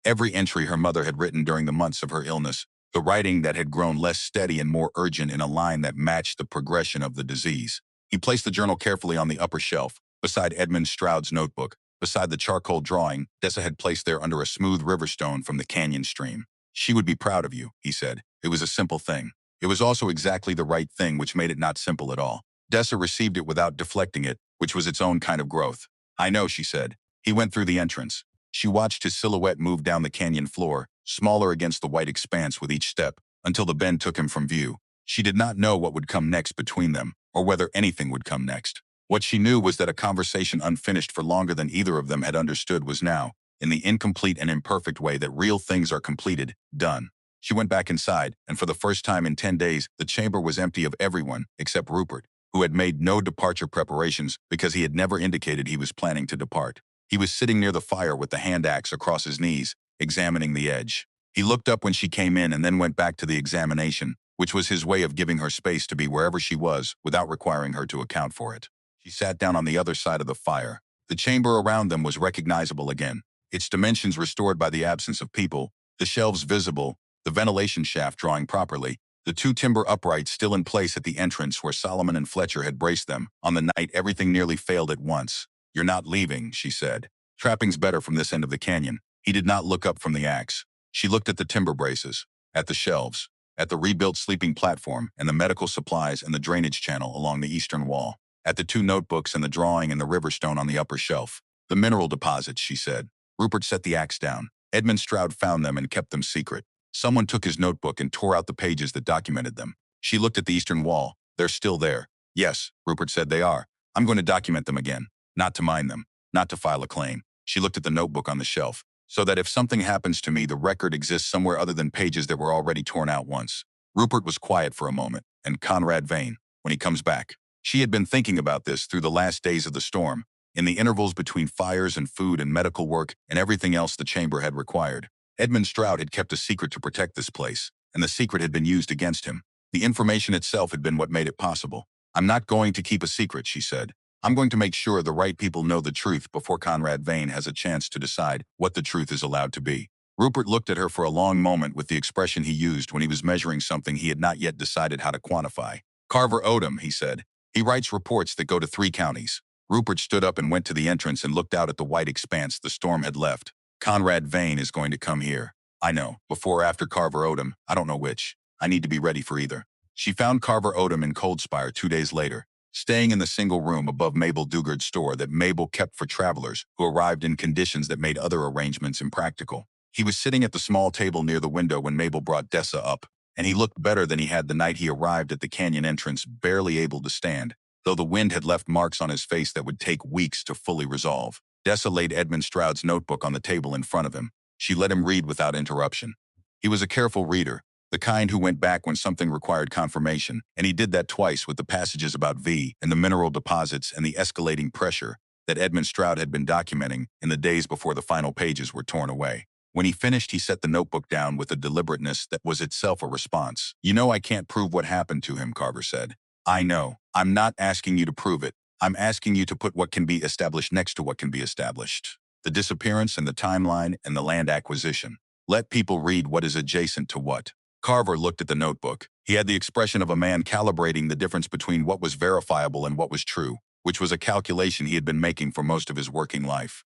Every entry her mother had written during the months of her illness, the writing that had grown less steady and more urgent in a line that matched the progression of the disease. He placed the journal carefully on the upper shelf, beside Edmund Stroud's notebook, beside the charcoal drawing Dessa had placed there under a smooth river stone from the canyon stream. "She would be proud of you," he said. It was a simple thing. It was also exactly the right thing, which made it not simple at all. Dessa received it without deflecting it, which was its own kind of growth. "I know," she said. He went through the entrance. She watched his silhouette move down the canyon floor, smaller against the white expanse with each step, until the bend took him from view. She did not know what would come next between them, or whether anything would come next. What she knew was that a conversation unfinished for longer than either of them had understood was now, in the incomplete and imperfect way that real things are completed, done. She went back inside, and for the first time in 10 days, the chamber was empty of everyone except Rupert, who had made no departure preparations because he had never indicated he was planning to depart. He was sitting near the fire with the hand axe across his knees, examining the edge. He looked up when she came in and then went back to the examination, which was his way of giving her space to be wherever she was without requiring her to account for it. She sat down on the other side of the fire. The chamber around them was recognizable again, its dimensions restored by the absence of people, the shelves visible, the ventilation shaft drawing properly, the 2 timber uprights still in place at the entrance where Solomon and Fletcher had braced them on the night everything nearly failed at once. "You're not leaving," she said. "Trapping's better from this end of the canyon." He did not look up from the axe. She looked at the timber braces, at the shelves, at the rebuilt sleeping platform and the medical supplies and the drainage channel along the eastern wall, at the 2 notebooks and the drawing and the river stone on the upper shelf. "The mineral deposits," she said. Rupert set the axe down. Edmund Stroud found them and kept them secret. Someone took his notebook and tore out the pages that documented them. She looked at the eastern wall. "They're still there." "Yes," Rupert said, "they are. I'm going to document them again. Not to mine them. Not to file a claim." She looked at the notebook on the shelf. "So that if something happens to me, the record exists somewhere other than pages that were already torn out once." Rupert was quiet for a moment, and Conrad Vane, when he comes back. She had been thinking about this through the last days of the storm, in the intervals between fires and food and medical work and everything else the chamber had required. Edmund Stroud had kept a secret to protect this place, and the secret had been used against him. The information itself had been what made it possible. "I'm not going to keep a secret," she said. "I'm going to make sure the right people know the truth before Conrad Vane has a chance to decide what the truth is allowed to be." Rupert looked at her for a long moment with the expression he used when he was measuring something he had not yet decided how to quantify. "Carver Odom," he said. "He writes reports that go to 3 counties. Rupert stood up and went to the entrance and looked out at the white expanse the storm had left. "Conrad Vane is going to come here. I know. Before or after Carver Odom, I don't know which. I need to be ready for either." She found Carver Odom in Coldspire 2 days later, staying in the single room above Mabel Dugard's store that Mabel kept for travelers who arrived in conditions that made other arrangements impractical. He was sitting at the small table near the window when Mabel brought Dessa up, and he looked better than he had the night he arrived at the canyon entrance, barely able to stand, though the wind had left marks on his face that would take weeks to fully resolve. Dessa laid Edmund Stroud's notebook on the table in front of him. She let him read without interruption. He was a careful reader, the kind who went back when something required confirmation, and he did that twice with the passages about V and the mineral deposits and the escalating pressure that Edmund Stroud had been documenting in the days before the final pages were torn away. When he finished, he set the notebook down with a deliberateness that was itself a response. "You know I can't prove what happened to him," Carver said. "I know. I'm not asking you to prove it. I'm asking you to put what can be established next to what can be established. The disappearance and the timeline and the land acquisition. Let people read what is adjacent to what." Carver looked at the notebook. He had the expression of a man calibrating the difference between what was verifiable and what was true, which was a calculation he had been making for most of his working life.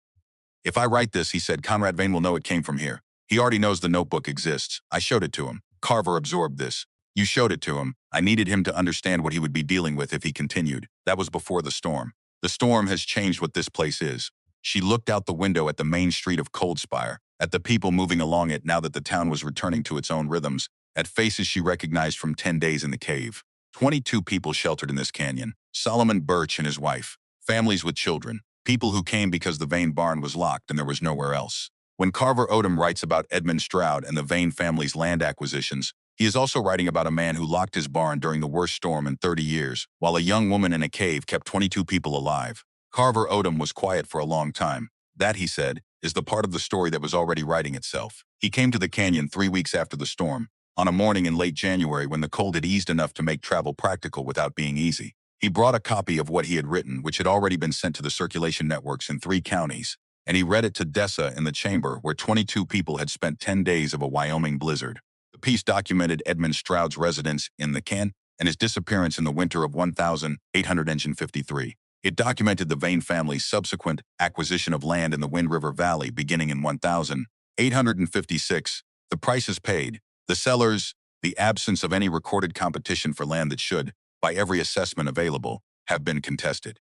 "If I write this," he said, "Conrad Vane will know it came from here. He already knows the notebook exists. I showed it to him. Carver absorbed this. You showed it to him. I needed him to understand what he would be dealing with if he continued. That was before the storm. The storm has changed what this place is. She looked out the window at the main street of Coldspire, at the people moving along it now that the town was returning to its own rhythms, at faces she recognized from 10 days in the cave. 22 people sheltered in this canyon. Solomon Birch and his wife. Families with children. People who came because the Vane barn was locked and there was nowhere else. When Carver Odom writes about Edmund Stroud and the Vane family's land acquisitions, he is also writing about a man who locked his barn during the worst storm in 30 years, while a young woman in a cave kept 22 people alive. Carver Odom was quiet for a long time. That, he said, is the part of the story that was already writing itself. He came to the canyon 3 weeks after the storm, on a morning in late January when the cold had eased enough to make travel practical without being easy. He brought a copy of what he had written, which had already been sent to the circulation networks in 3 counties, and he read it to Dessa in the chamber where 22 people had spent 10 days of a Wyoming blizzard. The piece documented Edmund Stroud's residence in the canyon and his disappearance in the winter of 1853. It documented the Vane family's subsequent acquisition of land in the Wind River Valley beginning in 1856, the prices paid, the sellers, the absence of any recorded competition for land that should, by every assessment available, have been contested.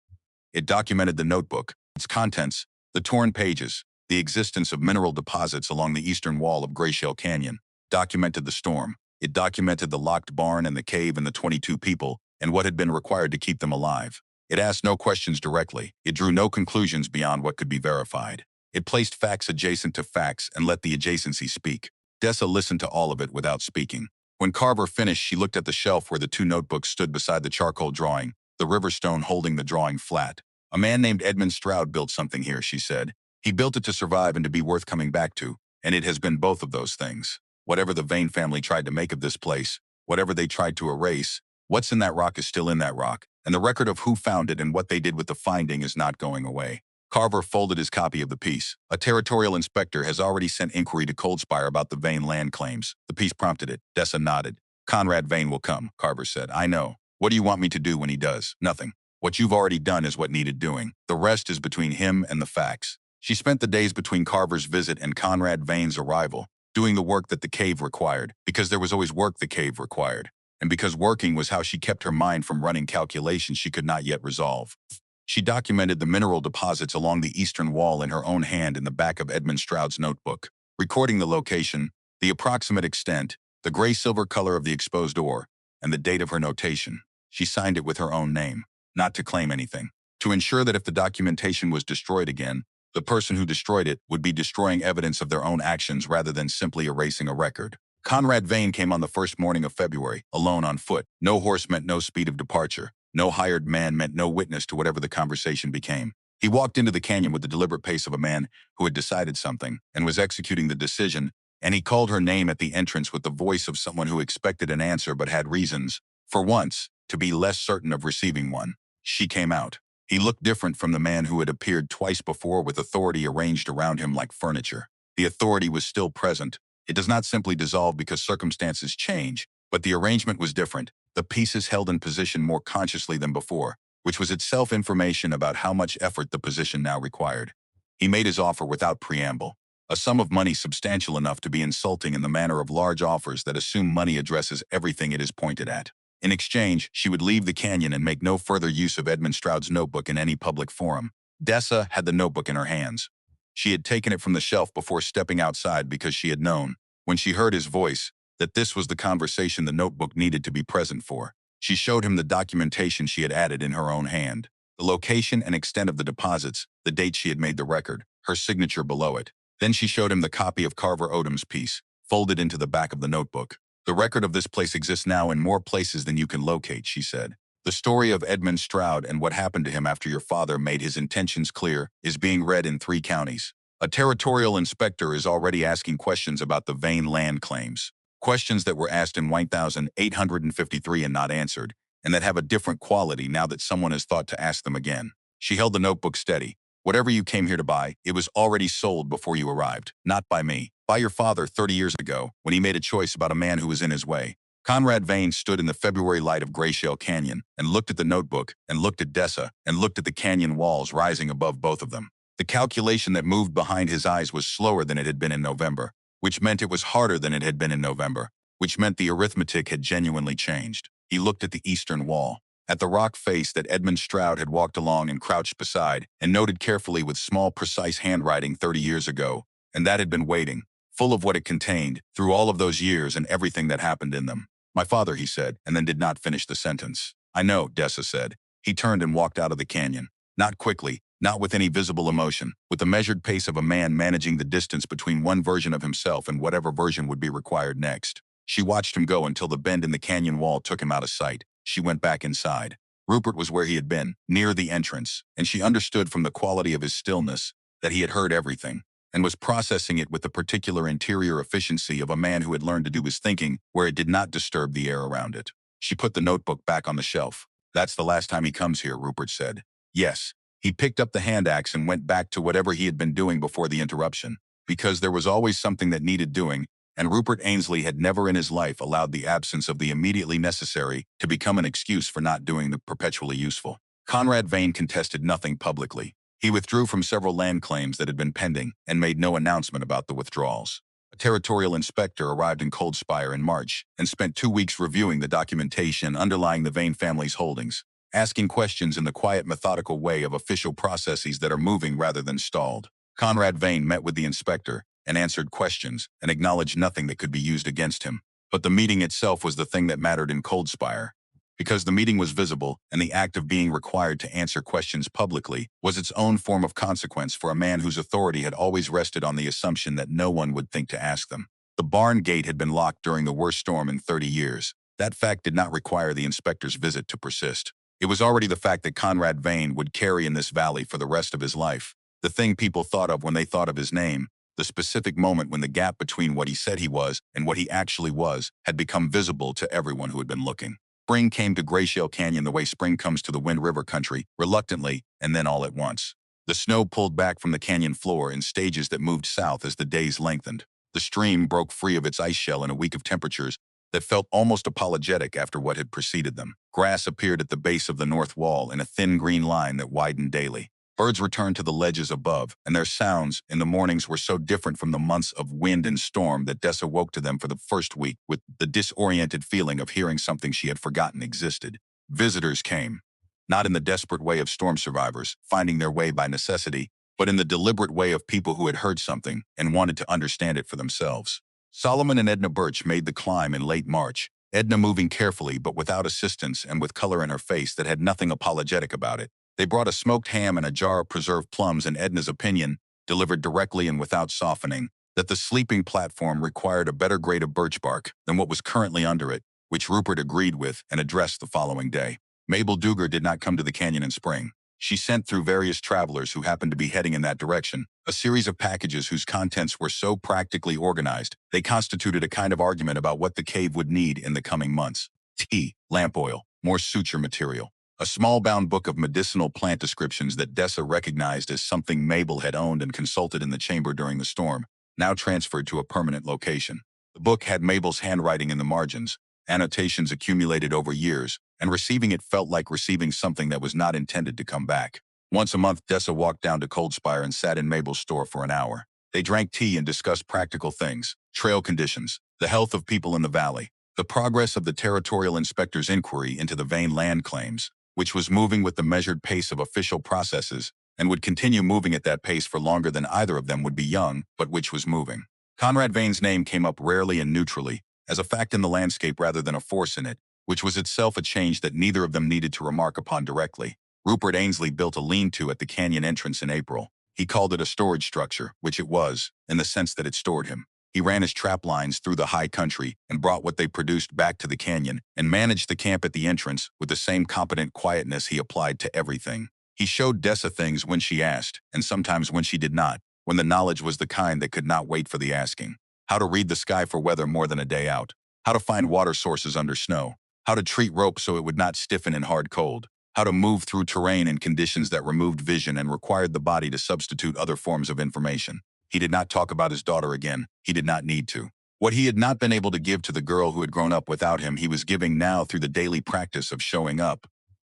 It documented the notebook, its contents, the torn pages, the existence of mineral deposits along the eastern wall of Greyshale Canyon, documented the storm. It documented the locked barn and the cave and the 22 people and what had been required to keep them alive. It asked no questions directly. It drew no conclusions beyond what could be verified. It placed facts adjacent to facts and let the adjacency speak. Dessa listened to all of it without speaking. When Carver finished, she looked at the shelf where the 2 notebooks stood beside the charcoal drawing, the river stone holding the drawing flat. A man named Edmund Stroud built something here, she said. He built it to survive and to be worth coming back to, and it has been both of those things. Whatever the Vane family tried to make of this place, whatever they tried to erase, what's in that rock is still in that rock, and the record of who found it and what they did with the finding is not going away. Carver folded his copy of the piece. A territorial inspector has already sent inquiry to Coldspire about the Vane land claims. The piece prompted it. Dessa nodded. Conrad Vane will come, Carver said. I know. What do you want me to do when he does? Nothing. What you've already done is what needed doing. The rest is between him and the facts. She spent the days between Carver's visit and Conrad Vane's arrival, doing the work that the cave required, because there was always work the cave required, and because working was how she kept her mind from running calculations she could not yet resolve. She documented the mineral deposits along the eastern wall in her own hand in the back of Edmund Stroud's notebook, recording the location, the approximate extent, the gray-silver color of the exposed ore, and the date of her notation. She signed it with her own name, not to claim anything, to ensure that if the documentation was destroyed again, the person who destroyed it would be destroying evidence of their own actions rather than simply erasing a record. Conrad Vane came on the first morning of February, alone on foot. No horse meant no speed of departure. No hired man meant no witness to whatever the conversation became. He walked into the canyon with the deliberate pace of a man who had decided something and was executing the decision, and he called her name at the entrance with the voice of someone who expected an answer but had reasons, for once, to be less certain of receiving one. She came out. He looked different from the man who had appeared twice before with authority arranged around him like furniture. The authority was still present. It does not simply dissolve because circumstances change, but the arrangement was different. The pieces held in position more consciously than before, which was itself information about how much effort the position now required. He made his offer without preamble, a sum of money substantial enough to be insulting in the manner of large offers that assume money addresses everything it is pointed at. In exchange, she would leave the canyon and make no further use of Edmund Stroud's notebook in any public forum. Dessa had the notebook in her hands. She had taken it from the shelf before stepping outside because she had known, when she heard his voice, that this was the conversation the notebook needed to be present for. She showed him the documentation she had added in her own hand, the location and extent of the deposits, the date she had made the record, her signature below it. Then she showed him the copy of Carver Odom's piece, folded into the back of the notebook. The record of this place exists now in more places than you can locate, she said. The story of Edmund Stroud and what happened to him after your father made his intentions clear is being read in 3 counties. A territorial inspector is already asking questions about the Vane land claims. Questions that were asked in 1853 and not answered, and that have a different quality now that someone has thought to ask them again. She held the notebook steady. Whatever you came here to buy, it was already sold before you arrived. Not by me. By your father 30 years ago, when he made a choice about a man who was in his way. Conrad Vane stood in the February light of Greyshale Canyon and looked at the notebook and looked at Dessa and looked at the canyon walls rising above both of them. The calculation that moved behind his eyes was slower than it had been in November. which meant it was harder than it had been in November, which meant the arithmetic had genuinely changed. He looked at the eastern wall, at the rock face that Edmund Stroud had walked along and crouched beside, and noted carefully with small, precise handwriting 30 years ago, and that had been waiting, full of what it contained, through all of those years and everything that happened in them. "My father," he said, and then did not finish the sentence. "I know," Dessa said. He turned and walked out of the canyon. Not quickly, not with any visible emotion, with the measured pace of a man managing the distance between one version of himself and whatever version would be required next. She watched him go until the bend in the canyon wall took him out of sight. She went back inside. Rupert was where he had been, near the entrance, and she understood from the quality of his stillness that he had heard everything, and was processing it with the particular interior efficiency of a man who had learned to do his thinking where it did not disturb the air around it. She put the notebook back on the shelf. "That's the last time he comes here," Rupert said. "Yes." He picked up the hand axe and went back to whatever he had been doing before the interruption, because there was always something that needed doing, and Rupert Ainsley had never in his life allowed the absence of the immediately necessary to become an excuse for not doing the perpetually useful. Conrad Vane contested nothing publicly. He withdrew from several land claims that had been pending and made no announcement about the withdrawals. A territorial inspector arrived in Cold Spire in March and spent 2 weeks reviewing the documentation underlying the Vane family's holdings, asking questions in the quiet, methodical way of official processes that are moving rather than stalled. Conrad Vane met with the inspector and answered questions and acknowledged nothing that could be used against him. But the meeting itself was the thing that mattered in Cold Spire, because the meeting was visible and the act of being required to answer questions publicly was its own form of consequence for a man whose authority had always rested on the assumption that no one would think to ask them. The barn gate had been locked during the worst storm in 30 years. That fact did not require the inspector's visit to persist. It was already the fact that Conrad Vane would carry in this valley for the rest of his life, the thing people thought of when they thought of his name, the specific moment when the gap between what he said he was and what he actually was had become visible to everyone who had been looking. Spring came to Greyshale Canyon the way spring comes to the Wind River country, reluctantly, and then all at once. The snow pulled back from the canyon floor in stages that moved south as the days lengthened. The stream broke free of its ice shell in a week of temperatures that felt almost apologetic after what had preceded them. Grass appeared at the base of the north wall in a thin green line that widened daily. Birds returned to the ledges above, and their sounds in the mornings were so different from the months of wind and storm that Dessa woke to them for the first week with the disoriented feeling of hearing something she had forgotten existed. Visitors came, not in the desperate way of storm survivors, finding their way by necessity, but in the deliberate way of people who had heard something and wanted to understand it for themselves. Solomon and Edna Birch made the climb in late March, Edna moving carefully but without assistance and with color in her face that had nothing apologetic about it. They brought a smoked ham and a jar of preserved plums, and Edna's opinion, delivered directly and without softening, that the sleeping platform required a better grade of birch bark than what was currently under it, which Rupert agreed with and addressed the following day. Mabel Dugar did not come to the canyon in spring. She sent through various travelers who happened to be heading in that direction a series of packages whose contents were so practically organized they constituted a kind of argument about what the cave would need in the coming months. Tea, lamp oil, more suture material. A small bound book of medicinal plant descriptions that Dessa recognized as something Mabel had owned and consulted in the chamber during the storm, now transferred to a permanent location. The book had Mabel's handwriting in the margins, annotations accumulated over years, and receiving it felt like receiving something that was not intended to come back. Once a month, Dessa walked down to Cold Spire and sat in Mabel's store for an hour. They drank tea and discussed practical things, trail conditions, the health of people in the valley, the progress of the territorial inspector's inquiry into the Vane land claims, which was moving with the measured pace of official processes and would continue moving at that pace for longer than either of them would be young, but which was moving. Conrad Vane's name came up rarely and neutrally, as a fact in the landscape rather than a force in it, which was itself a change that neither of them needed to remark upon directly. Rupert Ainsley built a lean-to at the canyon entrance in April. He called it a storage structure, which it was, in the sense that it stored him. He ran his trap lines through the high country and brought what they produced back to the canyon and managed the camp at the entrance with the same competent quietness he applied to everything. He showed Dessa things when she asked, and sometimes when she did not, when the knowledge was the kind that could not wait for the asking. How to read the sky for weather more than a day out. How to find water sources under snow. How to treat rope so it would not stiffen in hard cold. How to move through terrain in conditions that removed vision and required the body to substitute other forms of information. He did not talk about his daughter again. He did not need to. What he had not been able to give to the girl who had grown up without him, he was giving now through the daily practice of showing up.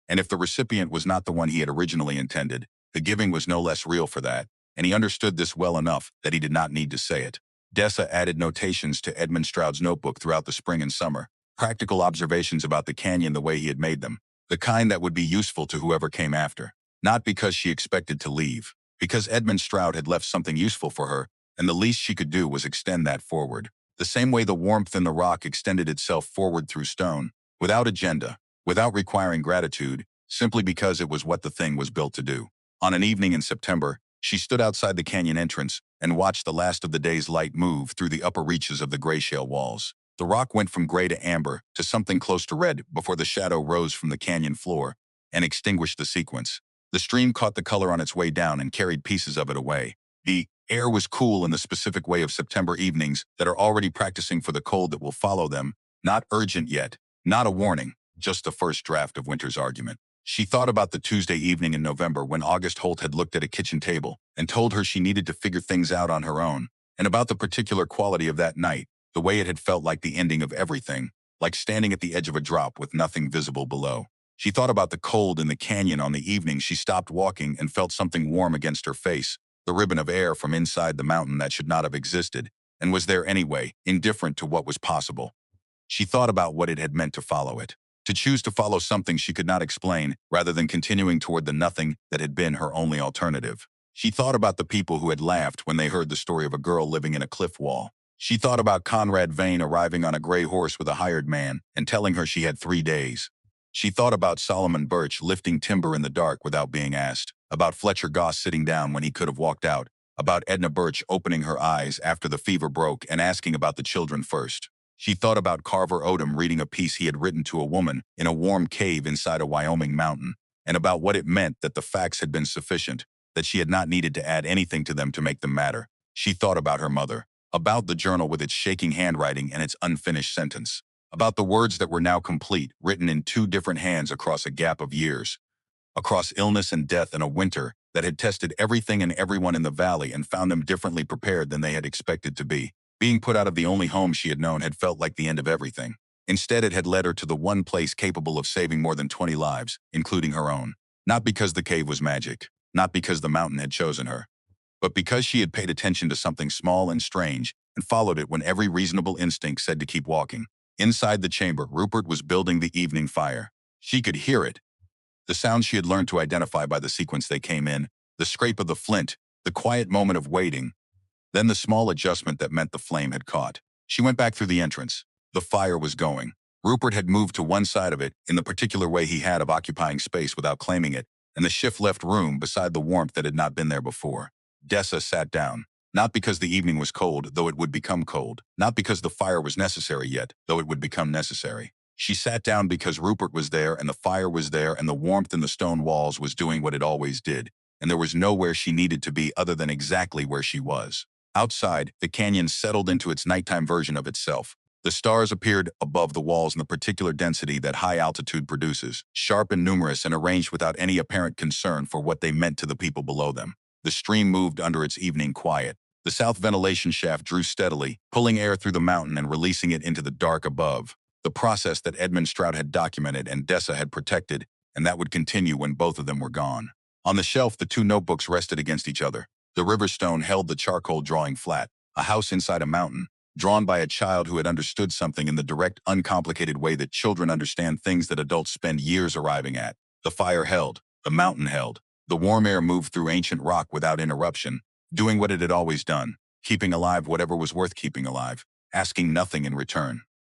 And if the recipient was not the one he had originally intended, the giving was no less real for that, and he understood this well enough that he did not need to say it. Dessa added notations to Edmund Stroud's notebook throughout the spring and summer, practical observations about the canyon the way he had made them, the kind that would be useful to whoever came after. Not because she expected to leave, because Edmund Stroud had left something useful for her, and the least she could do was extend that forward. The same way the warmth in the rock extended itself forward through stone, without agenda, without requiring gratitude, simply because it was what the thing was built to do. On an evening in September, she stood outside the canyon entrance and watched the last of the day's light move through the upper reaches of the Greyshale walls. The rock went from gray to amber to something close to red before the shadow rose from the canyon floor and extinguished the sequence. The stream caught the color on its way down and carried pieces of it away. The air was cool in the specific way of September evenings that are already practicing for the cold that will follow them, not urgent yet, not a warning, just the first draft of winter's argument. She thought about the Tuesday evening in November when August Holt had looked at a kitchen table and told her she needed to figure things out on her own, and about the particular quality of that night, the way it had felt like the ending of everything, like standing at the edge of a drop with nothing visible below. She thought about the cold in the canyon on the evening she stopped walking and felt something warm against her face, the ribbon of air from inside the mountain that should not have existed, and was there anyway, indifferent to what was possible. She thought about what it had meant to follow it, to choose to follow something she could not explain rather than continuing toward the nothing that had been her only alternative. She thought about the people who had laughed when they heard the story of a girl living in a cliff wall. She thought about Conrad Vane arriving on a gray horse with a hired man and telling her she had 3 days. She thought about Solomon Birch lifting timber in the dark without being asked, about Fletcher Goss sitting down when he could have walked out, about Edna Birch opening her eyes after the fever broke and asking about the children first. She thought about Carver Odom reading a piece he had written to a woman in a warm cave inside a Wyoming mountain, and about what it meant that the facts had been sufficient, that she had not needed to add anything to them to make them matter. She thought about her mother, about the journal with its shaking handwriting and its unfinished sentence, about the words that were now complete, written in 2 different hands across a gap of years, across illness and death and a winter that had tested everything and everyone in the valley and found them differently prepared than they had expected to be. Being put out of the only home she had known had felt like the end of everything. Instead, it had led her to the one place capable of saving more than 20 lives, including her own. Not because the cave was magic, not because the mountain had chosen her, but because she had paid attention to something small and strange and followed it when every reasonable instinct said to keep walking. Inside the chamber, Rupert was building the evening fire. She could hear it. The sounds she had learned to identify by the sequence they came in, the scrape of the flint, the quiet moment of waiting, then the small adjustment that meant the flame had caught. She went back through the entrance. The fire was going. Rupert had moved to one side of it in the particular way he had of occupying space without claiming it, and the shift left room beside the warmth that had not been there before. Dessa sat down. Not because the evening was cold, though it would become cold. Not because the fire was necessary yet, though it would become necessary. She sat down because Rupert was there and the fire was there and the warmth in the stone walls was doing what it always did, and there was nowhere she needed to be other than exactly where she was. Outside, the canyon settled into its nighttime version of itself. The stars appeared above the walls in the particular density that high altitude produces, sharp and numerous and arranged without any apparent concern for what they meant to the people below them. The stream moved under its evening quiet. The south ventilation shaft drew steadily, pulling air through the mountain and releasing it into the dark above. The process that Edmund Stroud had documented and Dessa had protected, and that would continue when both of them were gone. On the shelf, the 2 notebooks rested against each other. The river stone held the charcoal drawing flat, a house inside a mountain, drawn by a child who had understood something in the direct, uncomplicated way that children understand things that adults spend years arriving at. The fire held. The mountain held. The warm air moved through ancient rock without interruption, doing what it had always done, keeping alive whatever was worth keeping alive, asking nothing in return.